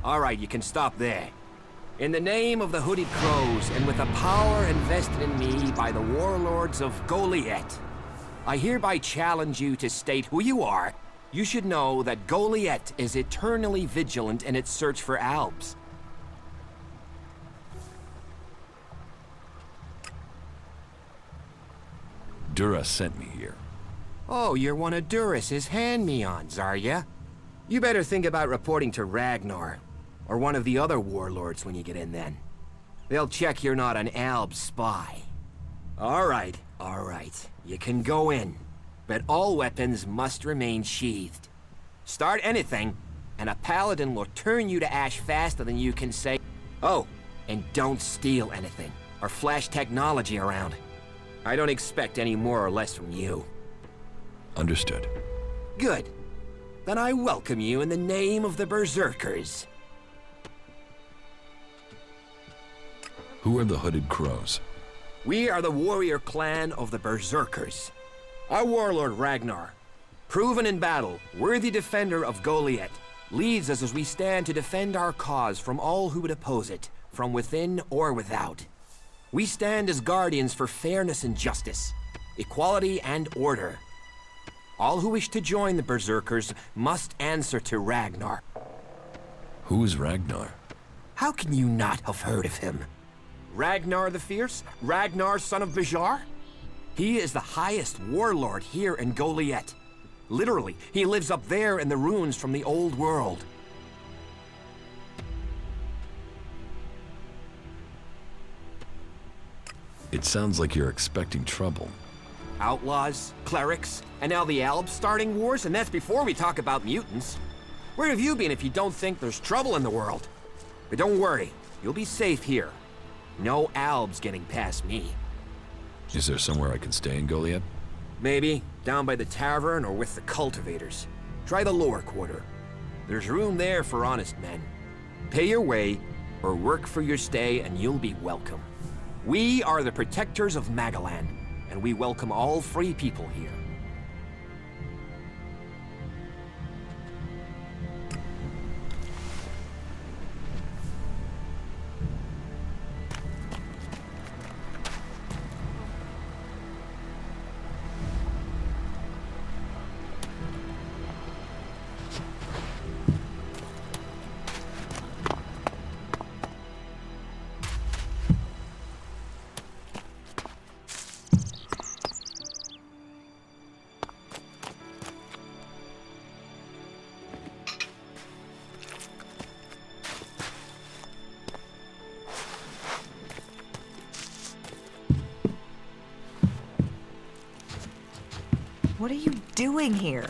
All right, you can stop there. In the name of the Hooded Crows, and with the power invested in me by the warlords of Goliath, I hereby challenge you to state who you are. You should know that Goliath is eternally vigilant in its search for Albs. Dura sent me here. Oh, you're one of Duras's hand-me-ons, are ya? You better think about reporting to Ragnar, or one of the other warlords when you get in then. They'll check you're not an Alb spy. All right. You can go in, but all weapons must remain sheathed. Start anything, and a paladin will turn you to ash faster than you can say. Oh, and don't steal anything, or flash technology around. I don't expect any more or less from you. Understood. Good. Then I welcome you in the name of the Berserkers. Who are the Hooded Crows? We are the warrior clan of the Berserkers. Our warlord Ragnar, proven in battle, worthy defender of Goliath, leads us as we stand to defend our cause from all who would oppose it, from within or without. We stand as guardians for fairness and justice, equality and order. All who wish to join the Berserkers must answer to Ragnar. Who is Ragnar? How can you not have heard of him? Ragnar the Fierce? Ragnar, son of Bajar? He is the highest warlord here in Goliath. Literally, he lives up there in the ruins from the old world. It sounds like you're expecting trouble. Outlaws, clerics, and now the Albs starting wars, and that's before we talk about mutants. Where have you been if you don't think there's trouble in the world? But don't worry, you'll be safe here. No Albs getting past me. Is there somewhere I can stay in Goliath? Maybe, down by the tavern or with the cultivators. Try the lower quarter. There's room there for honest men. Pay your way, or work for your stay, and you'll be welcome. We are the protectors of Magaland, and we welcome all free people here. What are you doing here?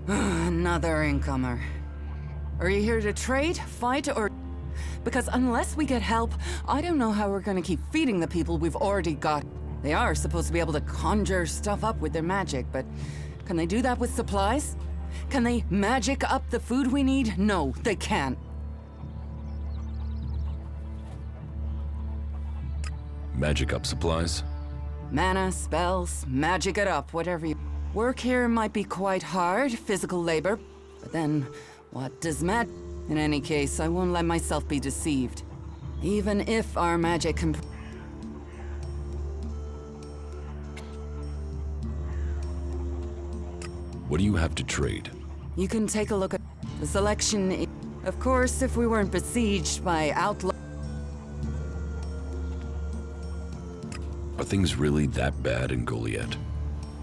Another incomer. Are you here to trade, fight, or... Because unless we get help, I don't know how we're gonna keep feeding the people we've already got. They are supposed to be able to conjure stuff up with their magic, but can they do that with supplies? Can they magic up the food we need? No, they can't. Magic up supplies? Mana, spells, magic it up, whatever you... Work here might be quite hard, physical labor, but then what does mag... In any case, I won't let myself be deceived. Even if our magic can... What do you have to trade? You can take a look at the selection. Of course, if we weren't besieged by outlaws... Are things really that bad in Goliath?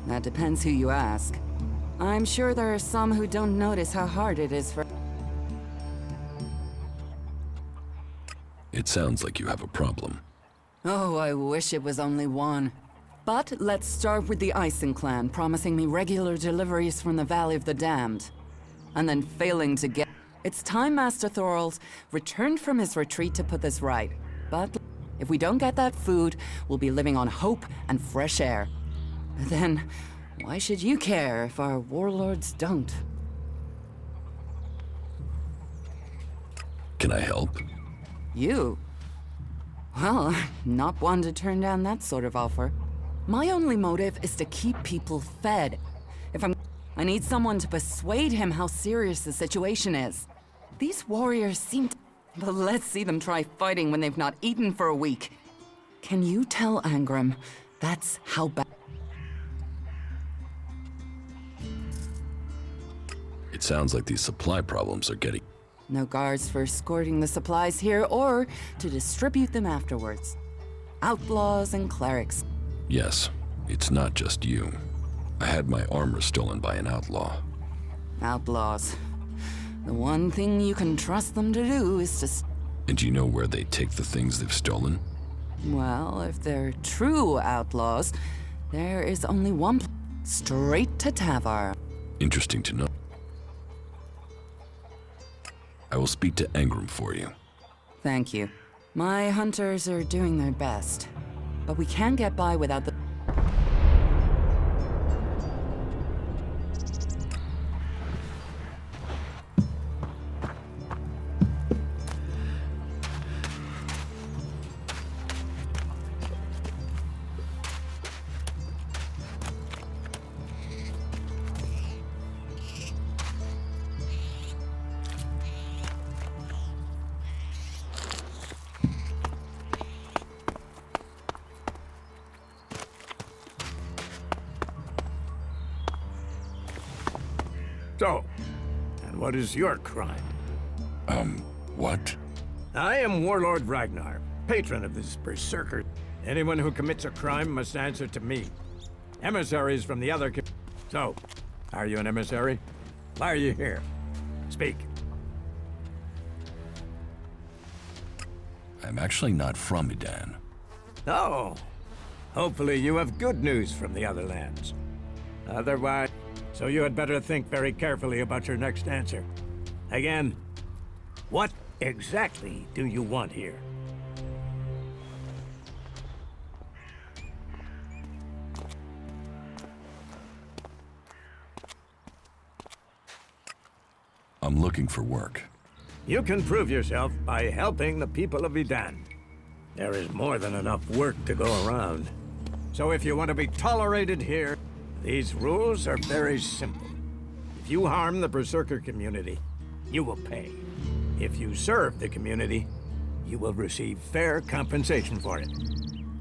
That depends who you ask. I'm sure there are some who don't notice how hard it is for... It sounds like you have a problem. Oh, I wish it was only one. But let's start with the Ison clan, promising me regular deliveries from the Valley of the Damned. And then failing to get... It's time Master Thorald returned from his retreat to put this right. But If we don't get that food, we'll be living on hope and fresh air. But then, why should you care if our warlords don't? Can I help? You? Well, not one to turn down that sort of offer. My only motive is to keep people fed. I need someone to persuade him how serious the situation is. These warriors seem to... But let's see them try fighting when they've not eaten for a week. Can you tell Angram that's how bad... It sounds like these supply problems are getting... No guards for escorting the supplies here or to distribute them afterwards. Outlaws and clerics. Yes, it's not just you. I had my armor stolen by an outlaw. Outlaws. The one thing you can trust them to do is to... And you know where they take the things they've stolen? Well, if they're true outlaws, there is only one straight to Tavar. Interesting to know. I will speak to Angram for you. Thank you. My hunters are doing their best, but we can't get by without the... So, and what is your crime? What? I am Warlord Ragnar, patron of this berserker. Anyone who commits a crime must answer to me. Emissaries from the other... So, are you an emissary? Why are you here? Speak. I'm actually not from Edan. Oh, hopefully you have good news from the other lands. Otherwise... So you had better think very carefully about your next answer. Again, what exactly do you want here? I'm looking for work. You can prove yourself by helping the people of Edan. There is more than enough work to go around. So if you want to be tolerated here, these rules are very simple. If you harm the Berserker community, you will pay. If you serve the community, you will receive fair compensation for it.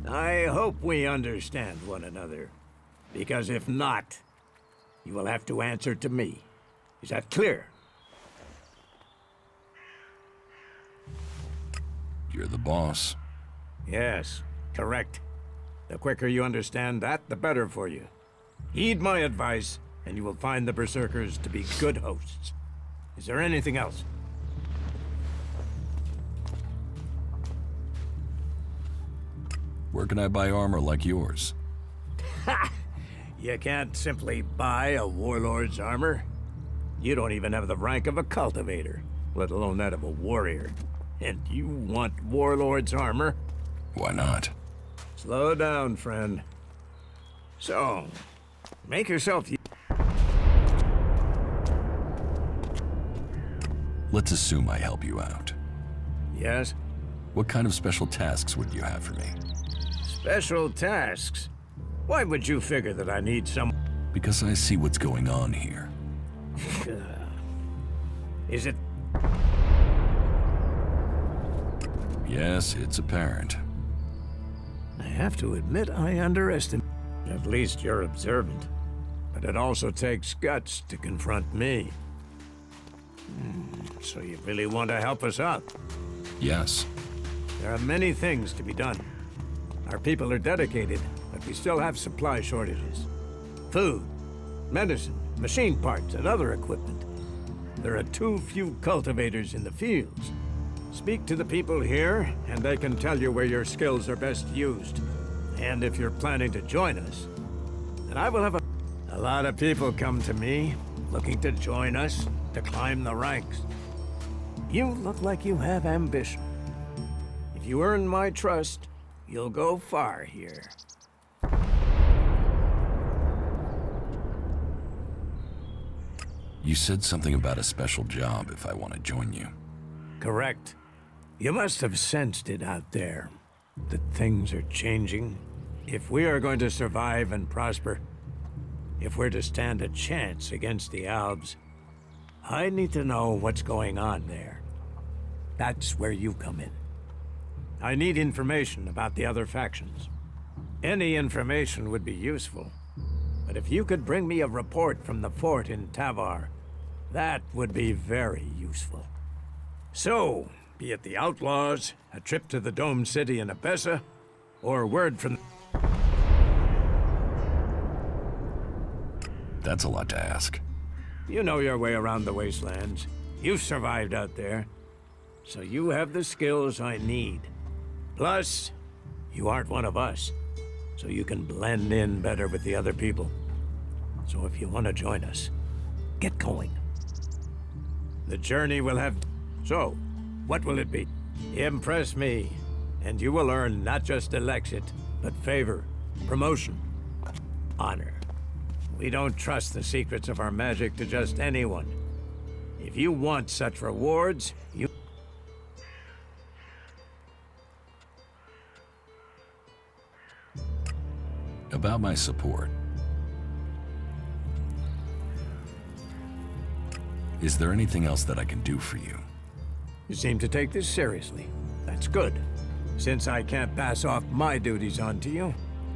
I hope we understand one another, because if not, you will have to answer to me. Is that clear? You're the boss. Yes, correct. The quicker you understand that, the better for you. Heed my advice, and you will find the Berserkers to be good hosts. Is there anything else? Where can I buy armor like yours? Ha! You can't simply buy a warlord's armor. You don't even have the rank of a cultivator, let alone that of a warrior. And you want warlord's armor? Why not? Slow down, friend. So, make yourself... Let's assume I help you out. Yes? What kind of special tasks would you have for me? Special tasks? Why would you figure that I need some... Because I see what's going on here. Is it... Yes, it's apparent. I have to admit I underestimate... At least you're observant. But it also takes guts to confront me. So you really want to help us out? Yes. There are many things to be done. Our people are dedicated, but we still have supply shortages. Food, medicine, machine parts, and other equipment. There are too few cultivators in the fields. Speak to the people here, and they can tell you where your skills are best used. And if you're planning to join us, then I will have a lot of people come to me, looking to join us, to climb the ranks. You look like you have ambition. If you earn my trust, you'll go far here. You said something about a special job if I want to join you. Correct. You must have sensed it out there, that things are changing. If we are going to survive and prosper, if we're to stand a chance against the Albs, I need to know what's going on there. That's where you come in. I need information about the other factions. Any information would be useful, but if you could bring me a report from the fort in Tavar, that would be very useful. So, be it the outlaws, a trip to the Dome City in Abessa, or word from... That's a lot to ask. You know your way around the wastelands. You've survived out there. So you have the skills I need. Plus, you aren't one of us, so you can blend in better with the other people. So if you want to join us, get going. The journey will have... So, what will it be? Impress me, and you will earn not just elexit, but favor, promotion, honor. We don't trust the secrets of our magic to just anyone. If you want such rewards, you... About my support. Is there anything else that I can do for you? You seem to take this seriously. That's good. Since I can't pass off my duties onto you,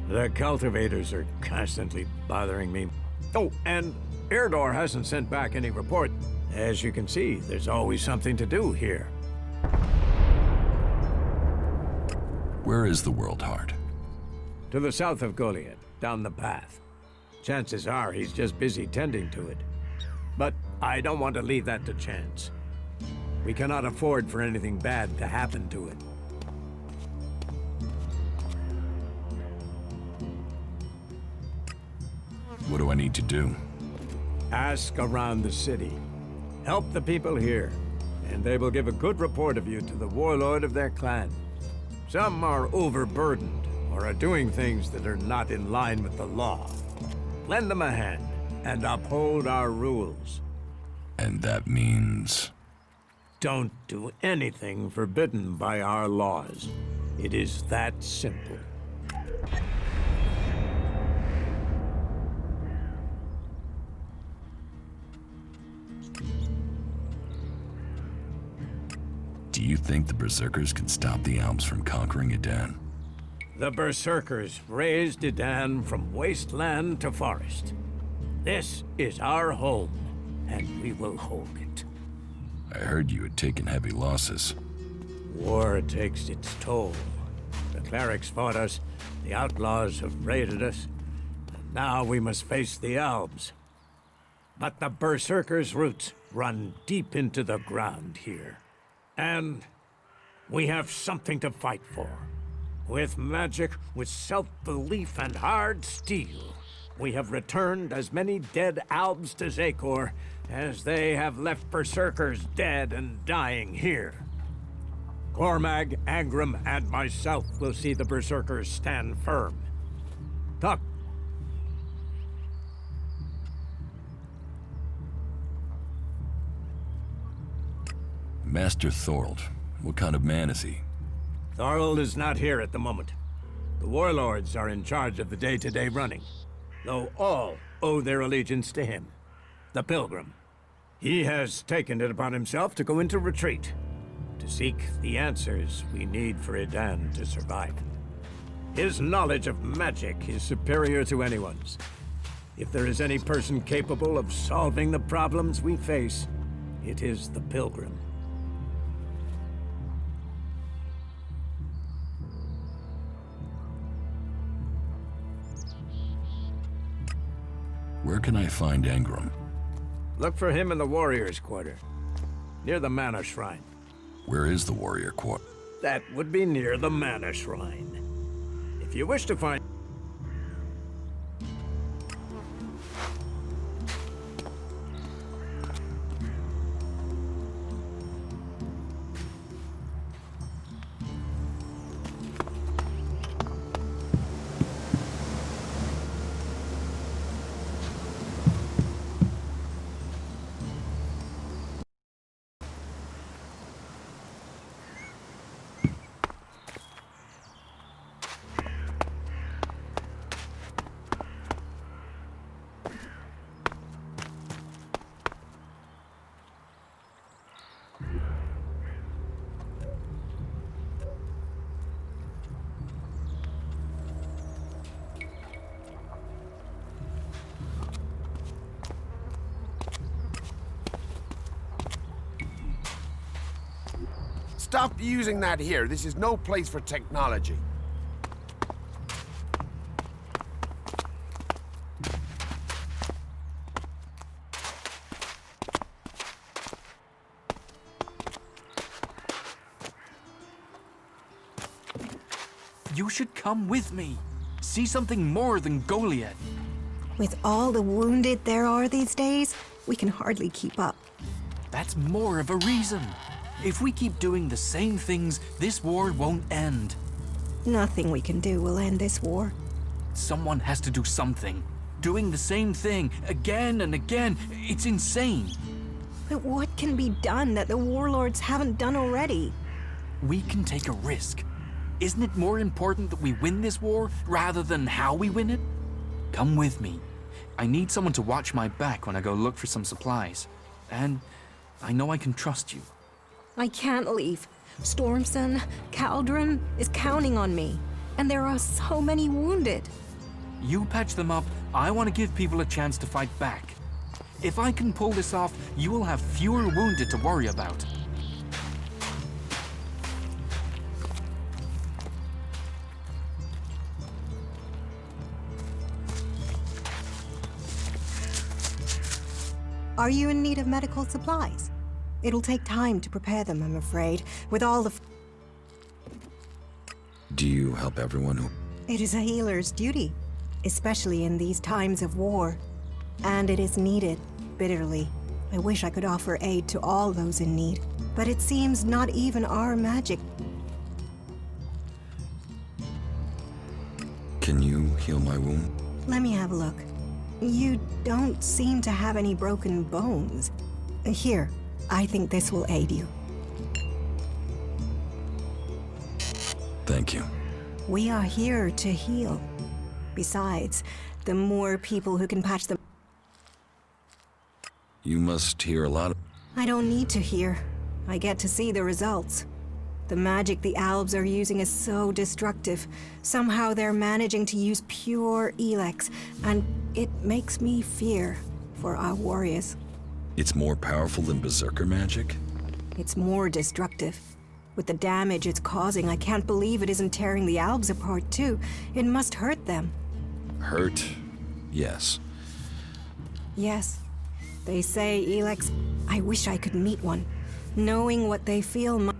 the cultivators are constantly bothering me. Oh, and Erdor hasn't sent back any report. As you can see, there's always something to do here. Where is the World Heart? To the south of Goliath, down the path. Chances are he's just busy tending to it. But I don't want to leave that to chance. We cannot afford for anything bad to happen to it. What do I need to do? Ask around the city. Help the people here, and they will give a good report of you to the warlord of their clan. Some are overburdened, or are doing things that are not in line with the law. Lend them a hand, and uphold our rules. And that means... Don't do anything forbidden by our laws. It is that simple. Do you think the Berserkers can stop the Alps from conquering Edan? The Berserkers raised Edan from wasteland to forest. This is our home, and we will hold it. I heard you had taken heavy losses. War takes its toll. The clerics fought us, the outlaws have raided us, and now we must face the Albs. But the Berserkers' roots run deep into the ground here. And we have something to fight for. With magic, with self-belief and hard steel, we have returned as many dead Albs to Zakor as they have left Berserkers dead and dying here. Cormag, Angram, and myself will see the Berserkers stand firm. Talk. Master Thorold, what kind of man is he? Thorold is not here at the moment. The warlords are in charge of the day-to-day running, though all owe their allegiance to him, the Pilgrim. He has taken it upon himself to go into retreat, to seek the answers we need for Edan to survive. His knowledge of magic is superior to anyone's. If there is any person capable of solving the problems we face, it is the Pilgrim. Where can I find Angram? Look for him in the Warriors' Quarter, near the Mana Shrine. Where is the Warrior Quarter? That would be near the Mana Shrine. If you wish to find... Stop using that here. This is no place for technology. You should come with me. See something more than Goliath. With all the wounded there are these days, we can hardly keep up. That's more of a reason. If we keep doing the same things, this war won't end. Nothing we can do will end this war. Someone has to do something. Doing the same thing again and again, it's insane. But what can be done that the warlords haven't done already? We can take a risk. Isn't it more important that we win this war rather than how we win it? Come with me. I need someone to watch my back when I go look for some supplies. And I know I can trust you. I can't leave. Stormson, Caldron is counting on me. And there are so many wounded. You patch them up, I want to give people a chance to fight back. If I can pull this off, you will have fewer wounded to worry about. Are you in need of medical supplies? It'll take time to prepare them, I'm afraid, with all the... Do you help everyone who... It is a healer's duty, especially in these times of war. And it is needed, bitterly. I wish I could offer aid to all those in need, but it seems not even our magic. Can you heal my wound? Let me have a look. You don't seem to have any broken bones. Here, I think this will aid you. Thank you. We are here to heal. Besides, the more people who can patch them... You must hear a lot of... I don't need to hear. I get to see the results. The magic the Albs are using is so destructive. Somehow they're managing to use pure elex, and it makes me fear for our warriors. It's more powerful than berserker magic? It's more destructive. With the damage it's causing, I can't believe it isn't tearing the Albs apart too. It must hurt them. Hurt? Yes. Yes. They say elex... I wish I could meet one. Knowing what they feel...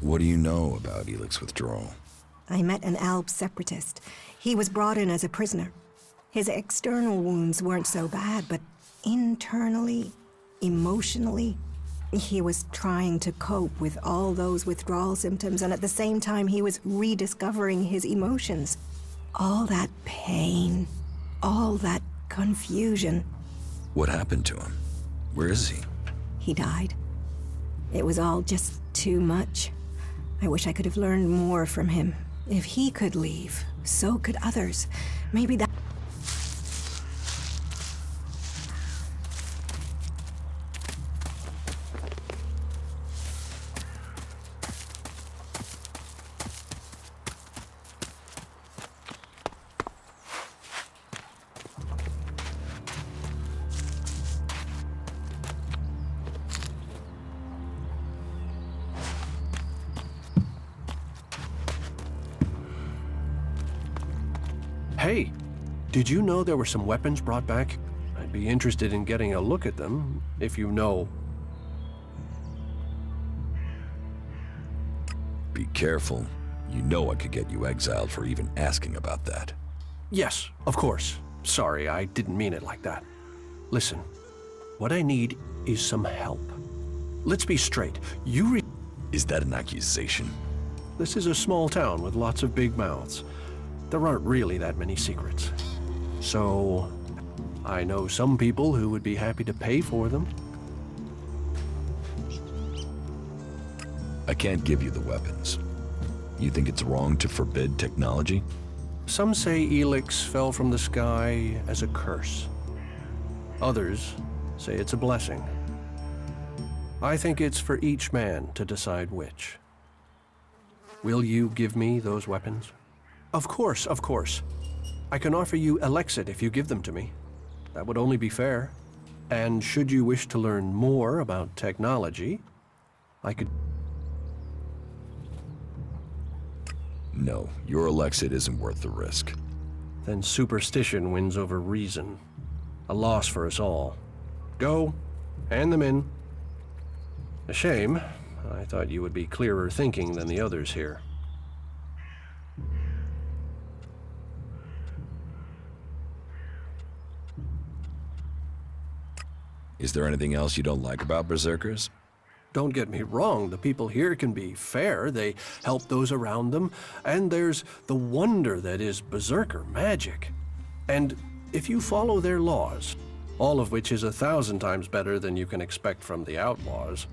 What do you know about elex withdrawal? I met an Alb separatist. He was brought in as a prisoner. His external wounds weren't so bad, but internally, emotionally, he was trying to cope with all those withdrawal symptoms, and at the same time he was rediscovering his emotions. All that pain, all that confusion. What happened to him? Where is he? He died. It was all just too much. I wish I could have learned more from him. If he could leave, so could others. Maybe that... Hey, did you know there were some weapons brought back? I'd be interested in getting a look at them, if you know. Be careful. You know I could get you exiled for even asking about that. Yes, of course. Sorry, I didn't mean it like that. Listen, what I need is some help. Let's be straight. Is that an accusation? This is a small town with lots of big mouths. There aren't really that many secrets. So, I know some people who would be happy to pay for them. I can't give you the weapons. You think it's wrong to forbid technology? Some say elex fell from the sky as a curse. Others say it's a blessing. I think it's for each man to decide which. Will you give me those weapons? Of course, of course. I can offer you elexit if you give them to me. That would only be fair. And should you wish to learn more about technology, I could... No, your Alexid isn't worth the risk. Then superstition wins over reason. A loss for us all. Go. Hand them in. A shame. I thought you would be clearer thinking than the others here. Is there anything else you don't like about Berserkers? Don't get me wrong, the people here can be fair, they help those around them, and there's the wonder that is Berserker magic. And if you follow their laws, all of which is 1,000 times better than you can expect from the outlaws,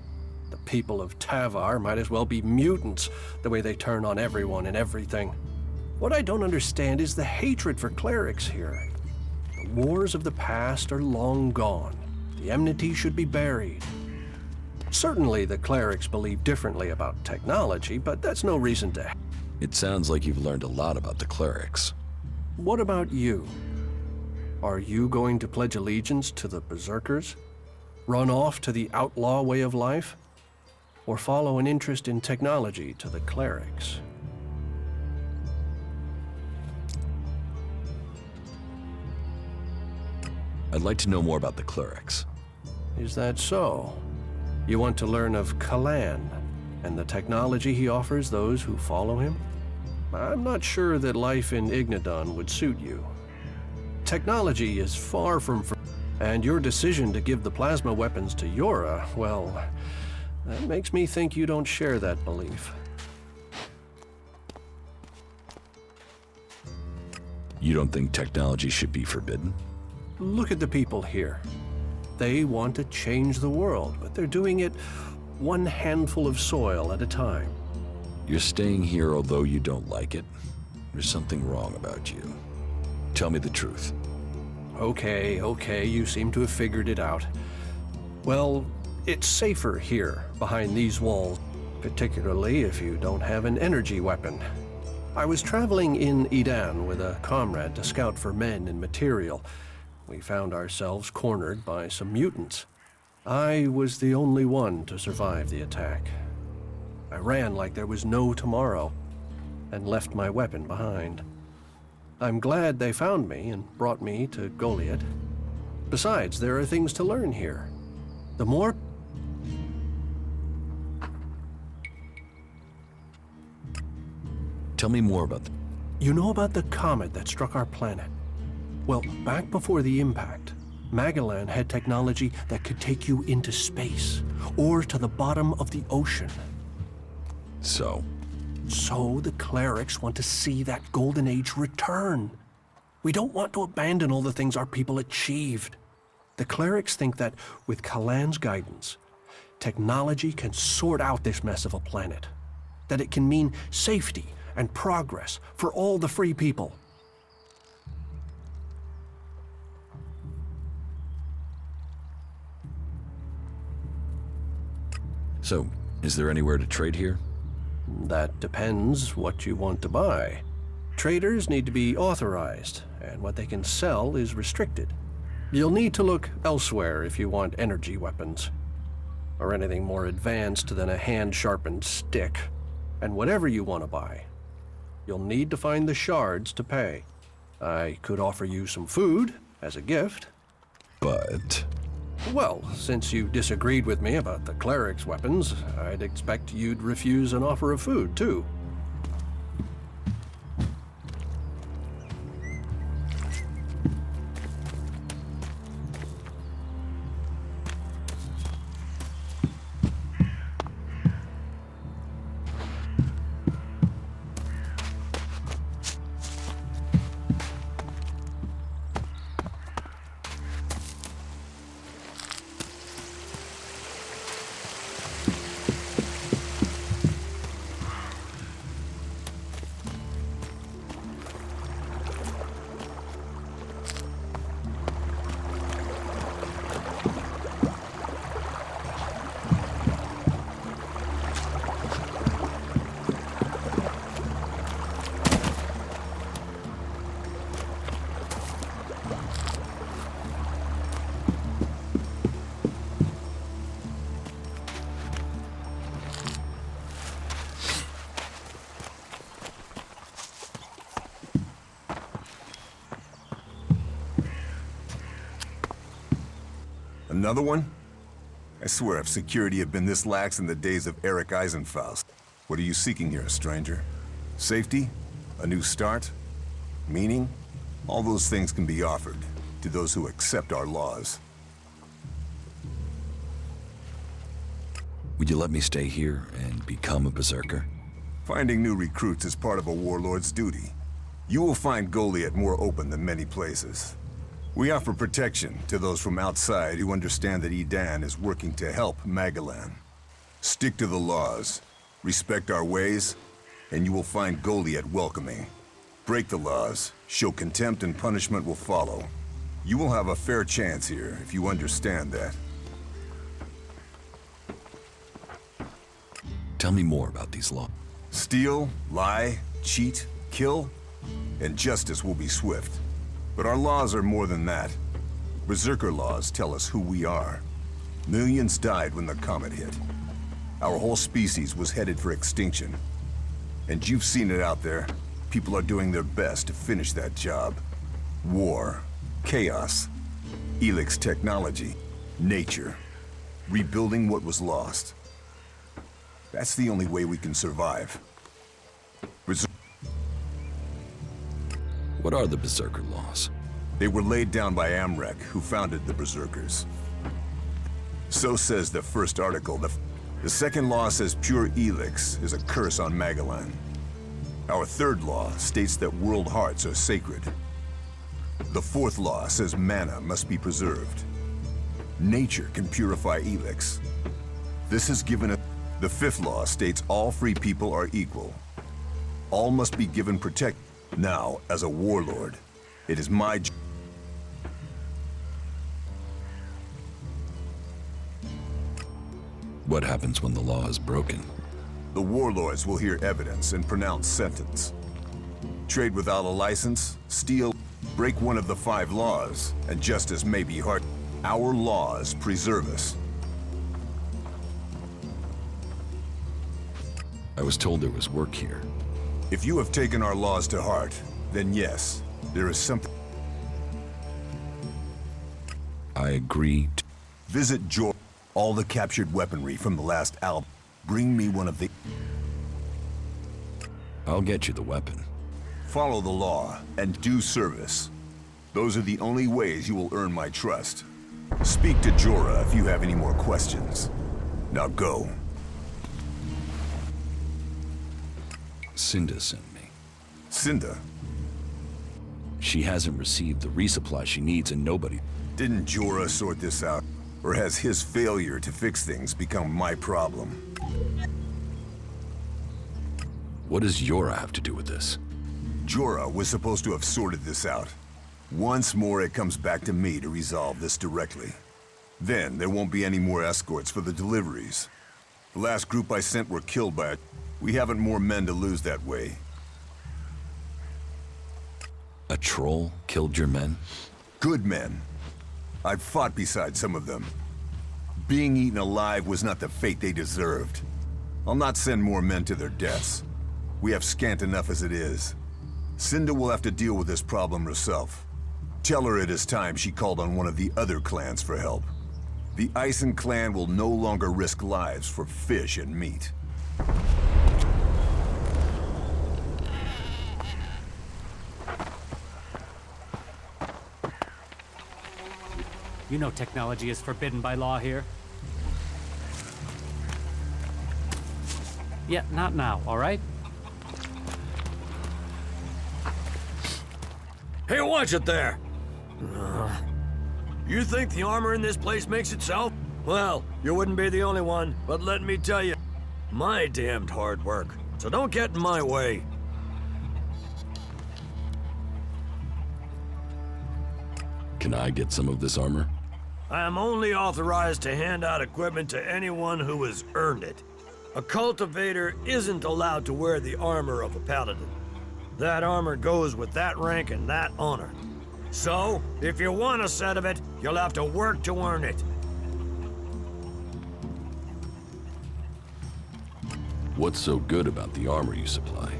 the people of Tavar might as well be mutants, the way they turn on everyone and everything. What I don't understand is the hatred for clerics here. The wars of the past are long gone. The enmity should be buried. Certainly the clerics believe differently about technology, but that's no reason to... It sounds like you've learned a lot about the clerics. What about you? Are you going to pledge allegiance to the Berserkers? Run off to the outlaw way of life? Or follow an interest in technology to the clerics? I'd like to know more about the clerics. Is that so? You want to learn of Kalan and the technology he offers those who follow him? I'm not sure that life in Ignadon would suit you. Technology is far from and your decision to give the plasma weapons to Yora, well, that makes me think you don't share that belief. You don't think technology should be forbidden? Look at the people here. They want to change the world, but they're doing it one handful of soil at a time. You're staying here although you don't like it? There's something wrong about you. Tell me the truth. Okay, you seem to have figured it out. Well, it's safer here, behind these walls, particularly if you don't have an energy weapon. I was traveling in Edan with a comrade to scout for men and material. We found ourselves cornered by some mutants. I was the only one to survive the attack. I ran like there was no tomorrow, and left my weapon behind. I'm glad they found me and brought me to Goliath. Besides, there are things to learn here. The more... Tell me more about You know about the comet that struck our planet? Well, back before the impact, Magellan had technology that could take you into space, or to the bottom of the ocean. So the clerics want to see that golden age return. We don't want to abandon all the things our people achieved. The clerics think that with Kalan's guidance, technology can sort out this mess of a planet. That it can mean safety and progress for all the free people. So, is there anywhere to trade here? That depends what you want to buy. Traders need to be authorized, and what they can sell is restricted. You'll need to look elsewhere if you want energy weapons, or anything more advanced than a hand-sharpened stick. And whatever you want to buy, you'll need to find the shards to pay. I could offer you some food as a gift. But... Well, since you disagreed with me about the cleric's weapons, I'd expect you'd refuse an offer of food, too. Another one? I swear if security had been this lax in the days of Eric Eisenfaust. What are you seeking here, stranger? Safety? A new start? Meaning? All those things can be offered to those who accept our laws. Would you let me stay here and become a berserker? Finding new recruits is part of a warlord's duty. You will find Goliath more open than many places. We offer protection to those from outside who understand that Edan is working to help Magalan. Stick to the laws, respect our ways, and you will find Goliath welcoming. Break the laws, show contempt, and punishment will follow. You will have a fair chance here if you understand that. Tell me more about these laws. Steal, lie, cheat, kill, and justice will be swift. But our laws are more than that. Berserker laws tell us who we are. Millions died when the comet hit. Our whole species was headed for extinction. And you've seen it out there. People are doing their best to finish that job. War, chaos, elex technology, nature, rebuilding what was lost. That's the only way we can survive. What are the Berserker laws? They were laid down by Amrek, who founded the Berserkers. So says the first article. The second law says pure elex is a curse on Magalan. Our third law states that world hearts are sacred. The fourth law says mana must be preserved. Nature can purify elex. This is given a... The fifth law states all free people are equal. All must be given protection. Now, as a warlord, it is my job. What happens when the law is broken? The warlords will hear evidence and pronounce sentence. Trade without a license, steal, break one of the 5 laws, and justice may be hard. Our laws preserve us. I was told there was work here. If you have taken our laws to heart, then yes, there is something. I agree. Visit George. All the captured weaponry from the last album. Bring me one of the... I'll get you the weapon. Follow the law and do service. Those are the only ways you will earn my trust. Speak to Jorah if you have any more questions. Now go. Cinda sent me. Cinda? She hasn't received the resupply she needs and nobody... Didn't Jorah sort this out? Or has his failure to fix things become my problem? What does Jorah have to do with this? Jorah was supposed to have sorted this out. Once more, it comes back to me to resolve this directly. Then, there won't be any more escorts for the deliveries. The last group I sent were killed by it. We haven't more men to lose that way. A troll killed your men? Good men. I've fought beside some of them. Being eaten alive was not the fate they deserved. I'll not send more men to their deaths. We have scant enough as it is. Cinda will have to deal with this problem herself. Tell her it is time she called on one of the other clans for help. The Ison clan will no longer risk lives for fish and meat. You know technology is forbidden by law here. Yeah, not now, all right? Hey, watch it there! You think the armor in this place makes itself? Well, you wouldn't be the only one, but let me tell you, my damned hard work. So don't get in my way. Can I get some of this armor? I am only authorized to hand out equipment to anyone who has earned it. A cultivator isn't allowed to wear the armor of a paladin. That armor goes with that rank and that honor. So, if you want a set of it, you'll have to work to earn it. What's so good about the armor you supply?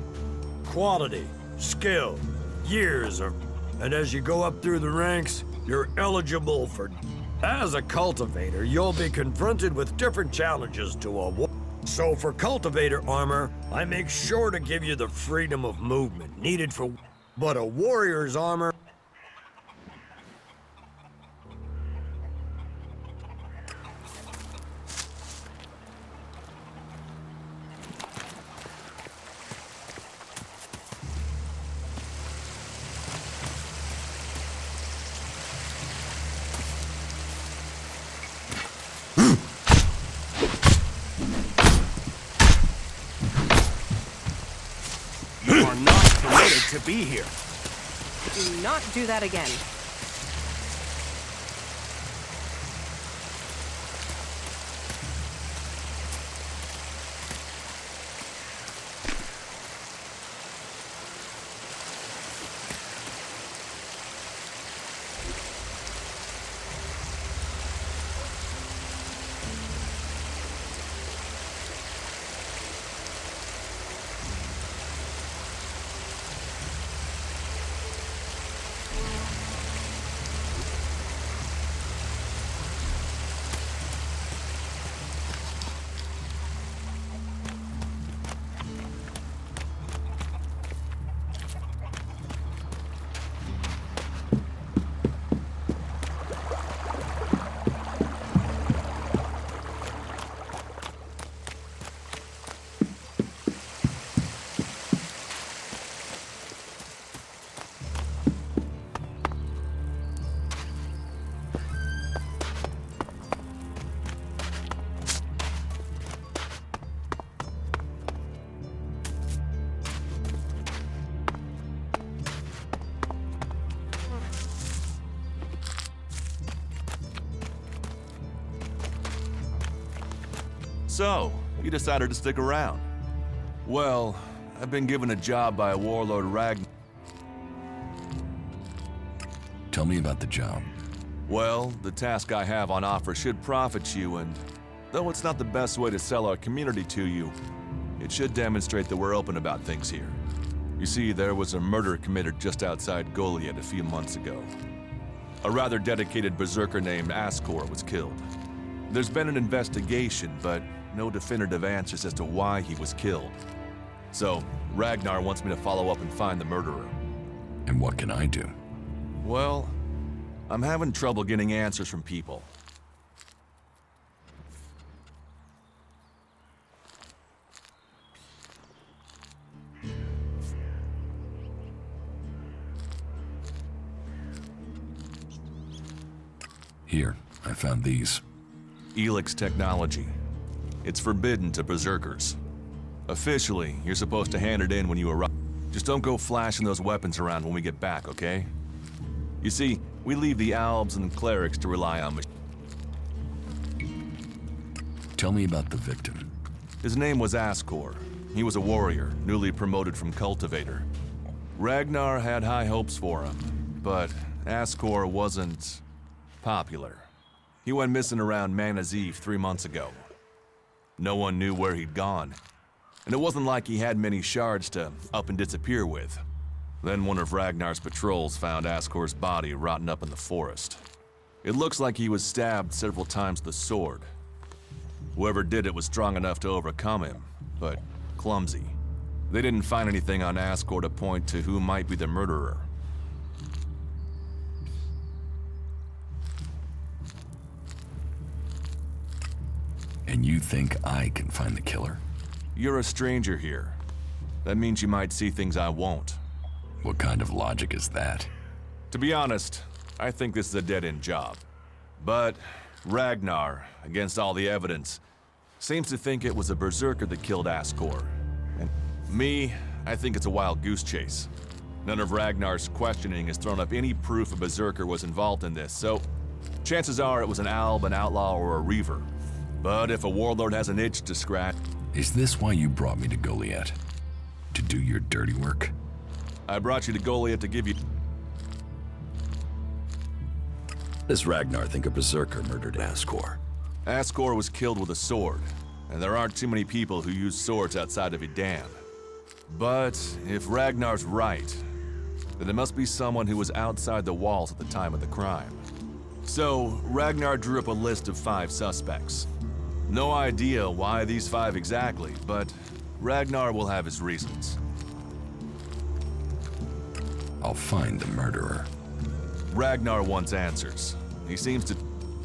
Quality, skill, years of... And as you go up through the ranks, you're eligible for As a cultivator, you'll be confronted with different challenges to a war. So for cultivator armor, I make sure to give you the freedom of movement needed for... But a warrior's armor... To be here. Do not do that again. So, you decided to stick around. Well, I've been given a job by Warlord Ragnar. Tell me about the job. Well, the task I have on offer should profit you, and though it's not the best way to sell our community to you, it should demonstrate that we're open about things here. You see, there was a murder committed just outside Goliath a few months ago. A rather dedicated berserker named Ascor was killed. There's been an investigation, but no definitive answers as to why he was killed. So, Ragnar wants me to follow up and find the murderer. And what can I do? Well, I'm having trouble getting answers from people. Here, I found these. Elex technology. It's forbidden to berserkers. Officially, you're supposed to hand it in when you arrive. Just don't go flashing those weapons around when we get back, okay? You see, we leave the Albs and clerics to rely on machines. Tell me about the victim. His name was Ascor. He was a warrior, newly promoted from cultivator. Ragnar had high hopes for him, but Ascor wasn't popular. He went missing around Mana's Eve 3 months ago. No one knew where he'd gone, and it wasn't like he had many shards to up and disappear with. Then one of Ragnar's patrols found Ascor's body rotting up in the forest. It looks like he was stabbed several times with a sword. Whoever did it was strong enough to overcome him, but clumsy. They didn't find anything on Ascor to point to who might be the murderer. And you think I can find the killer? You're a stranger here. That means you might see things I won't. What kind of logic is that? To be honest, I think this is a dead-end job. But Ragnar, against all the evidence, seems to think it was a berserker that killed Ascor. And me, I think it's a wild goose chase. None of Ragnar's questioning has thrown up any proof a berserker was involved in this, so chances are it was an alb, an outlaw, or a reaver. But if a warlord has an itch to scratch... Is this why you brought me to Goliath? To do your dirty work? I brought you to Goliath to give you... Does Ragnar think a berserker murdered Ascor? Ascor was killed with a sword, and there aren't too many people who use swords outside of Idan. But if Ragnar's right, then it must be someone who was outside the walls at the time of the crime. So, Ragnar drew up a list of 5 suspects. No idea why these 5 exactly, but Ragnar will have his reasons. I'll find the murderer. Ragnar wants answers. He seems to...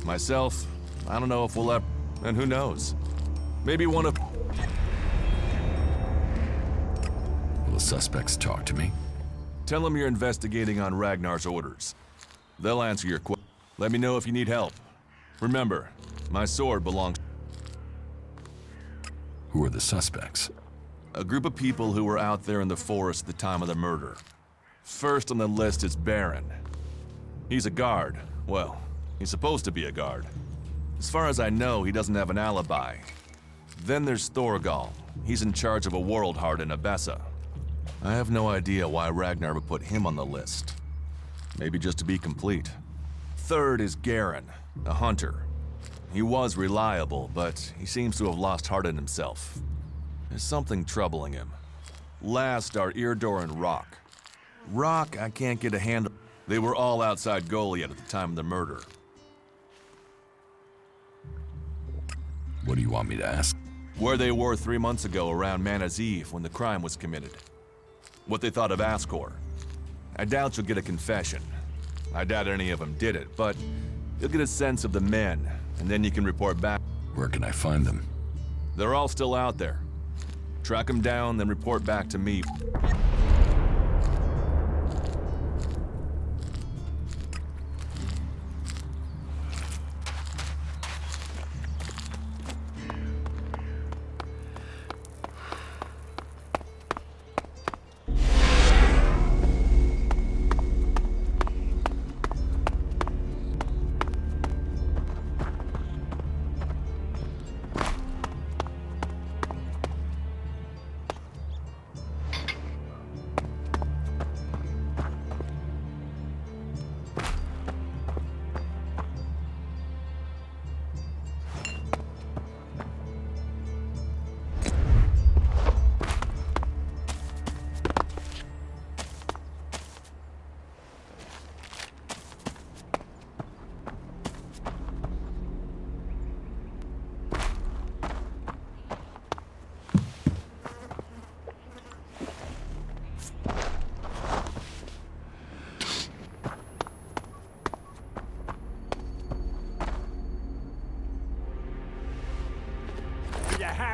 Myself, I don't know if we'll ever... And who knows? Maybe one of... Will the suspects talk to me? Tell them you're investigating on Ragnar's orders. They'll answer your questions. Let me know if you need help. Remember, my sword belongs... Who are the suspects? A group of people who were out there in the forest at the time of the murder. First on the list is Baron. He's a guard. Well, he's supposed to be a guard. As far as I know, he doesn't have an alibi. Then there's Thorgal. He's in charge of a world heart in Abessa. I have no idea why Ragnar would put him on the list. Maybe just to be complete. Third is Garen, a hunter. He was reliable, but he seems to have lost heart in himself. There's something troubling him. Last are Eardor and Rock. Rock, I can't get a handle. They were all outside Goliath at the time of the murder. What do you want me to ask? Where they were 3 months ago around Mana's Eve when the crime was committed. What they thought of Ascor. I doubt you'll get a confession. I doubt any of them did it, but you'll get a sense of the men, and then you can report back. Where can I find them? They're all still out there. Track them down, then report back to me.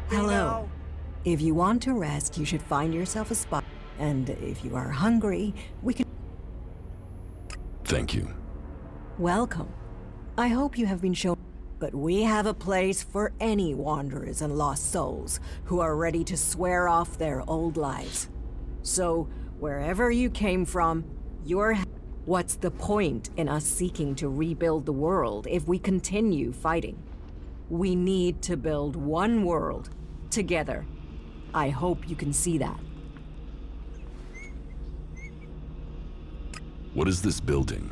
Hello. If you want to rest, you should find yourself a spot. And if you are hungry, we can... Thank you. Welcome. I hope you have been shown... But we have a place for any wanderers and lost souls who are ready to swear off their old lives. So, wherever you came from, you're... What's the point in us seeking to rebuild the world if we continue fighting? We need to build one world, together. I hope you can see that. What is this building?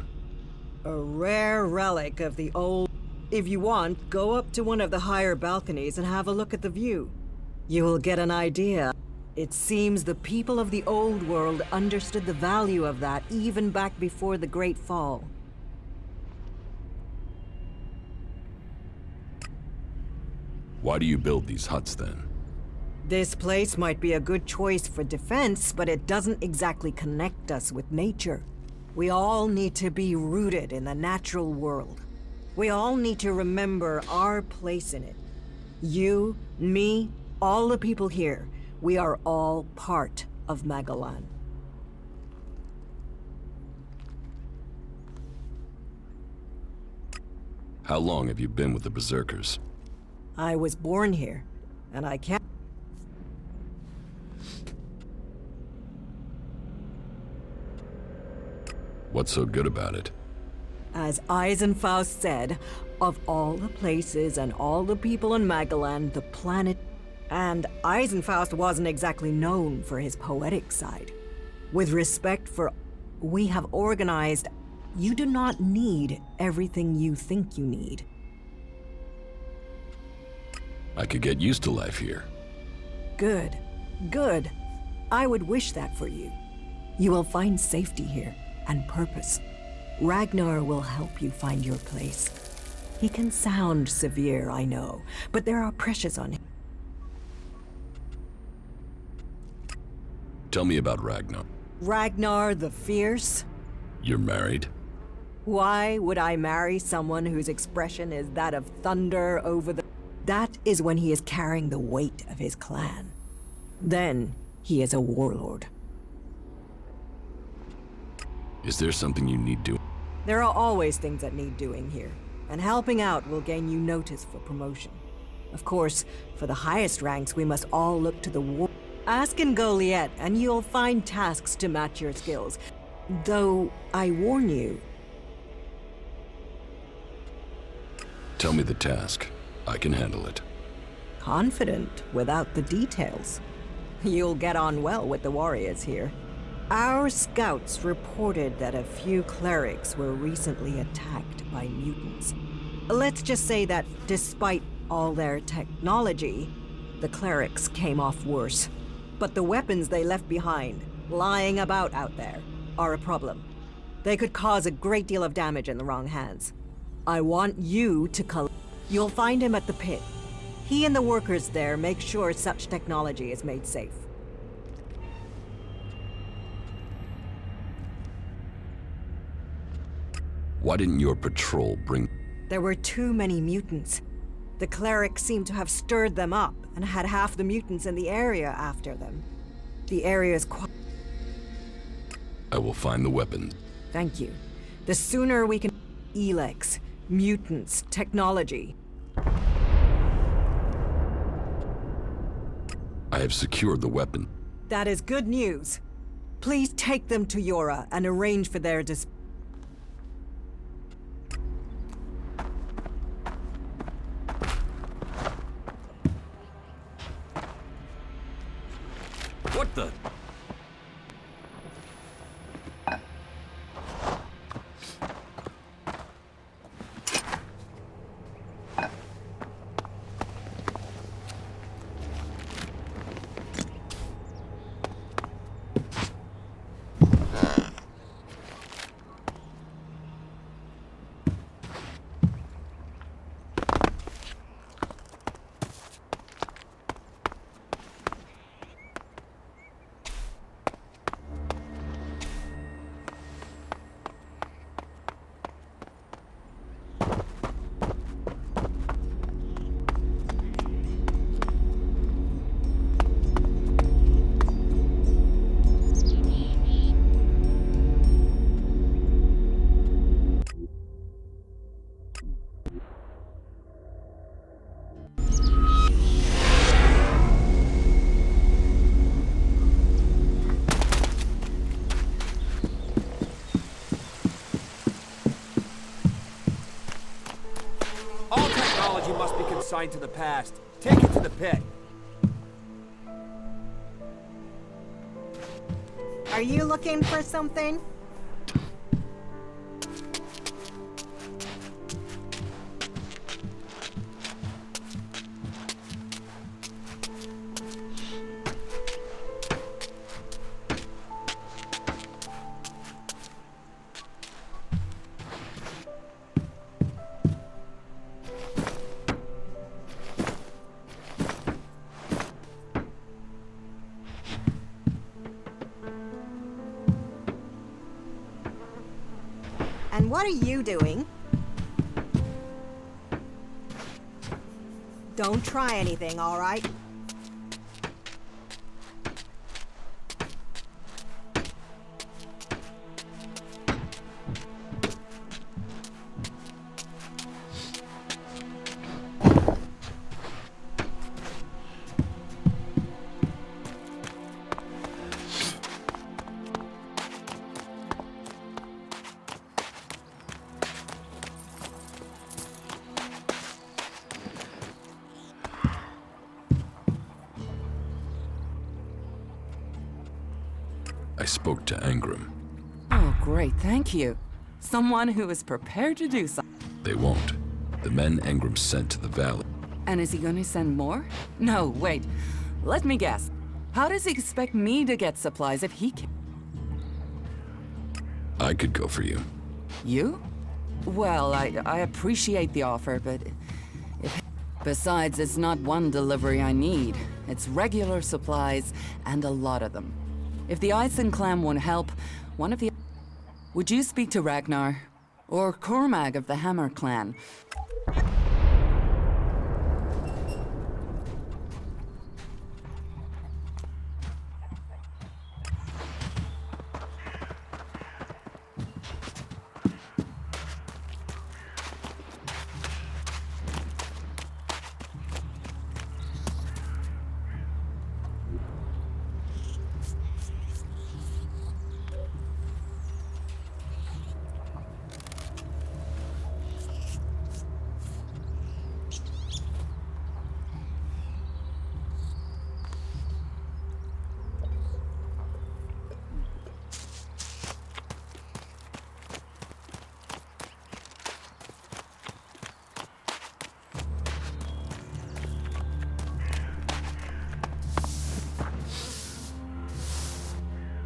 A rare relic of the old... If you want, go up to one of the higher balconies and have a look at the view. You will get an idea. It seems the people of the old world understood the value of that even back before the Great Fall. Why do you build these huts then? This place might be a good choice for defense, but it doesn't exactly connect us with nature. We all need to be rooted in the natural world. We all need to remember our place in it. You, me, all the people here, we are all part of Magalan. How long have you been with the Berserkers? I was born here, and I can't... What's so good about it? As Eisenfaust said, of all the places and all the people in Magalan, the planet... And Eisenfaust wasn't exactly known for his poetic side. With respect for... We have organized... You do not need everything you think you need. I could get used to life here. Good. Good. I would wish that for you. You will find safety here, and purpose. Ragnar will help you find your place. He can sound severe, I know, but there are pressures on him. Tell me about Ragnar. Ragnar the Fierce? You're married? Why would I marry someone whose expression is that of thunder over the... That is when he is carrying the weight of his clan. Then he is a warlord. Is there something you need doing? There are always things that need doing here, and helping out will gain you notice for promotion. Of course, for the highest ranks, we must all look to the war. Ask in Goliath, and you'll find tasks to match your skills. Though, I warn you. Tell me the task. I can handle it. Confident without the details. You'll get on well with the warriors here. Our scouts reported that a few clerics were recently attacked by mutants. Let's just say that despite all their technology, the clerics came off worse. But the weapons they left behind, lying about out there, are a problem. They could cause a great deal of damage in the wrong hands. I want you to You'll find him at the pit. He and the workers there make sure such technology is made safe. Why didn't your patrol bring... There were too many mutants. The clerics seemed to have stirred them up and had half the mutants in the area after them. The area is quite... I will find the weapons. Thank you. The sooner we can... Elex, mutants, technology. I have secured the weapon. That is good news. Please take them to Yora and arrange for their What the? Must be consigned to the past. Take it to the pit. Are you looking for something? And what are you doing? Don't try anything, all right? I spoke to Angram. Oh, great, thank you. Someone who is prepared to do something. They won't. The men Angram sent to the valley. And is he gonna send more? No, wait. Let me guess. How does he expect me to get supplies if he can't? I could go for you. You? Well, I appreciate the offer, but besides, it's not one delivery I need. It's regular supplies, and a lot of them. If the Ison clan won't help, one of the... Would you speak to Ragnar? Or Cormag of the Hammer clan?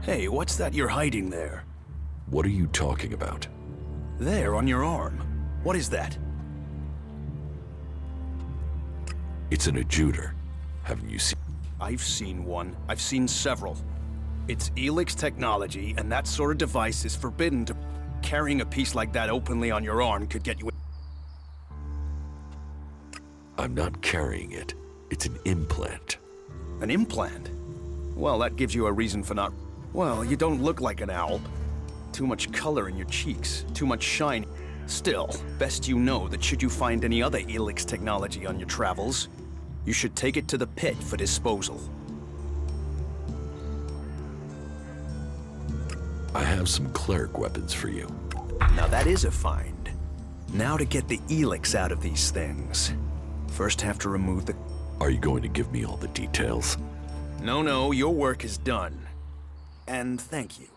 Hey, what's that you're hiding there? What are you talking about? There, on your arm. What is that? It's an adjuter. Haven't you seen? I've seen one. I've seen several. It's elex technology, and that sort of device is forbidden to... Carrying a piece like that openly on your arm could get you... I'm not carrying it. It's an implant. An implant? Well, that gives you a reason for not... Well, you don't look like an owl. Too much color in your cheeks, too much shine. Still, best you know that should you find any other elex technology on your travels, you should take it to the pit for disposal. I have some cleric weapons for you. Now that is a find. Now to get the elex out of these things. First have to remove the... Are you going to give me all the details? No, your work is done. And thank you.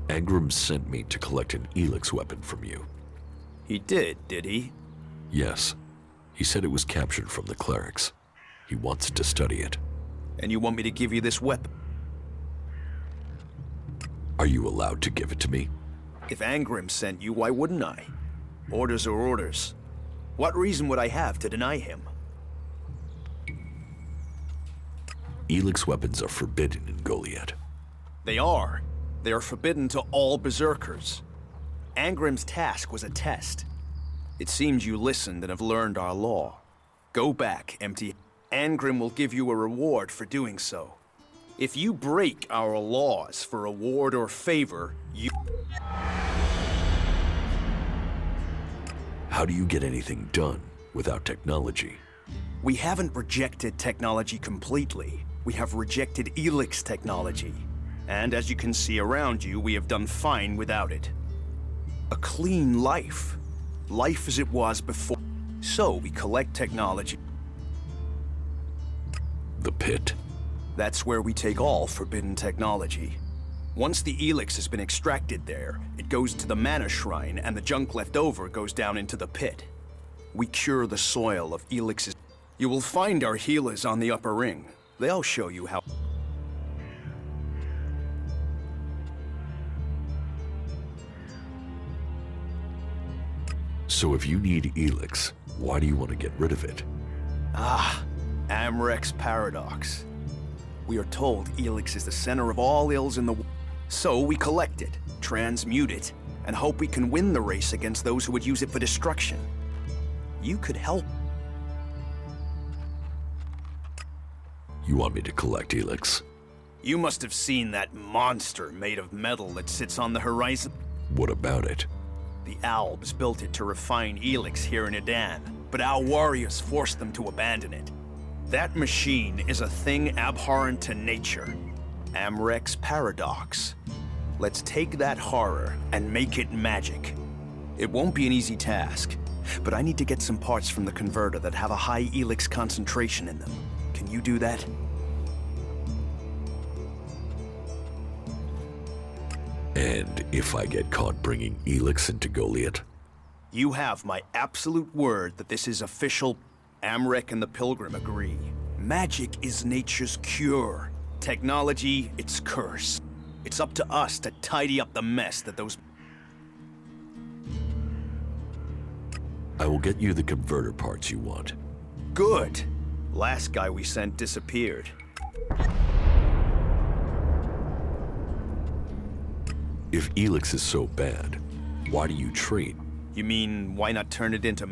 Angrim sent me to collect an elex weapon from you. He did he? Yes. He said it was captured from the clerics. He wants to study it. And you want me to give you this weapon? Are you allowed to give it to me? If Angrim sent you, why wouldn't I? Orders are orders. What reason would I have to deny him? Elex weapons are forbidden in Goliath. They are. They are forbidden to all berserkers. Angrim's task was a test. It seems you listened and have learned our law. Go back, empty. Angrim will give you a reward for doing so. If you break our laws for reward or favor, you... How do you get anything done without technology? We haven't rejected technology completely. We have rejected elex technology. And as you can see around you, we have done fine without it. A clean life. Life as it was before. So we collect technology. The pit? That's where we take all forbidden technology. Once the elex has been extracted there, it goes to the mana shrine, and the junk left over goes down into the pit. We cure the soil of elixes. You will find our healers on the upper ring. They'll show you how. So if you need elex, why do you want to get rid of it? Ah, Amrek's paradox. We are told elex is the center of all ills in the world. So we collect it, transmute it, and hope we can win the race against those who would use it for destruction. You could help. You want me to collect elex? You must have seen that monster made of metal that sits on the horizon. What about it? The Albs built it to refine elex here in Edan, but our warriors forced them to abandon it. That machine is a thing abhorrent to nature. Amrek's paradox. Let's take that horror and make it magic. It won't be an easy task, but I need to get some parts from the converter that have a high elex concentration in them. Can you do that? And if I get caught bringing elex into Goliath? You have my absolute word that this is official. Amrek and the Pilgrim agree. Magic is nature's cure. Technology, its curse. It's up to us to tidy up the mess that those... I will get you the converter parts you want. Good. Last guy we sent disappeared. If Elex is so bad, why do you trade? You mean, why not turn it into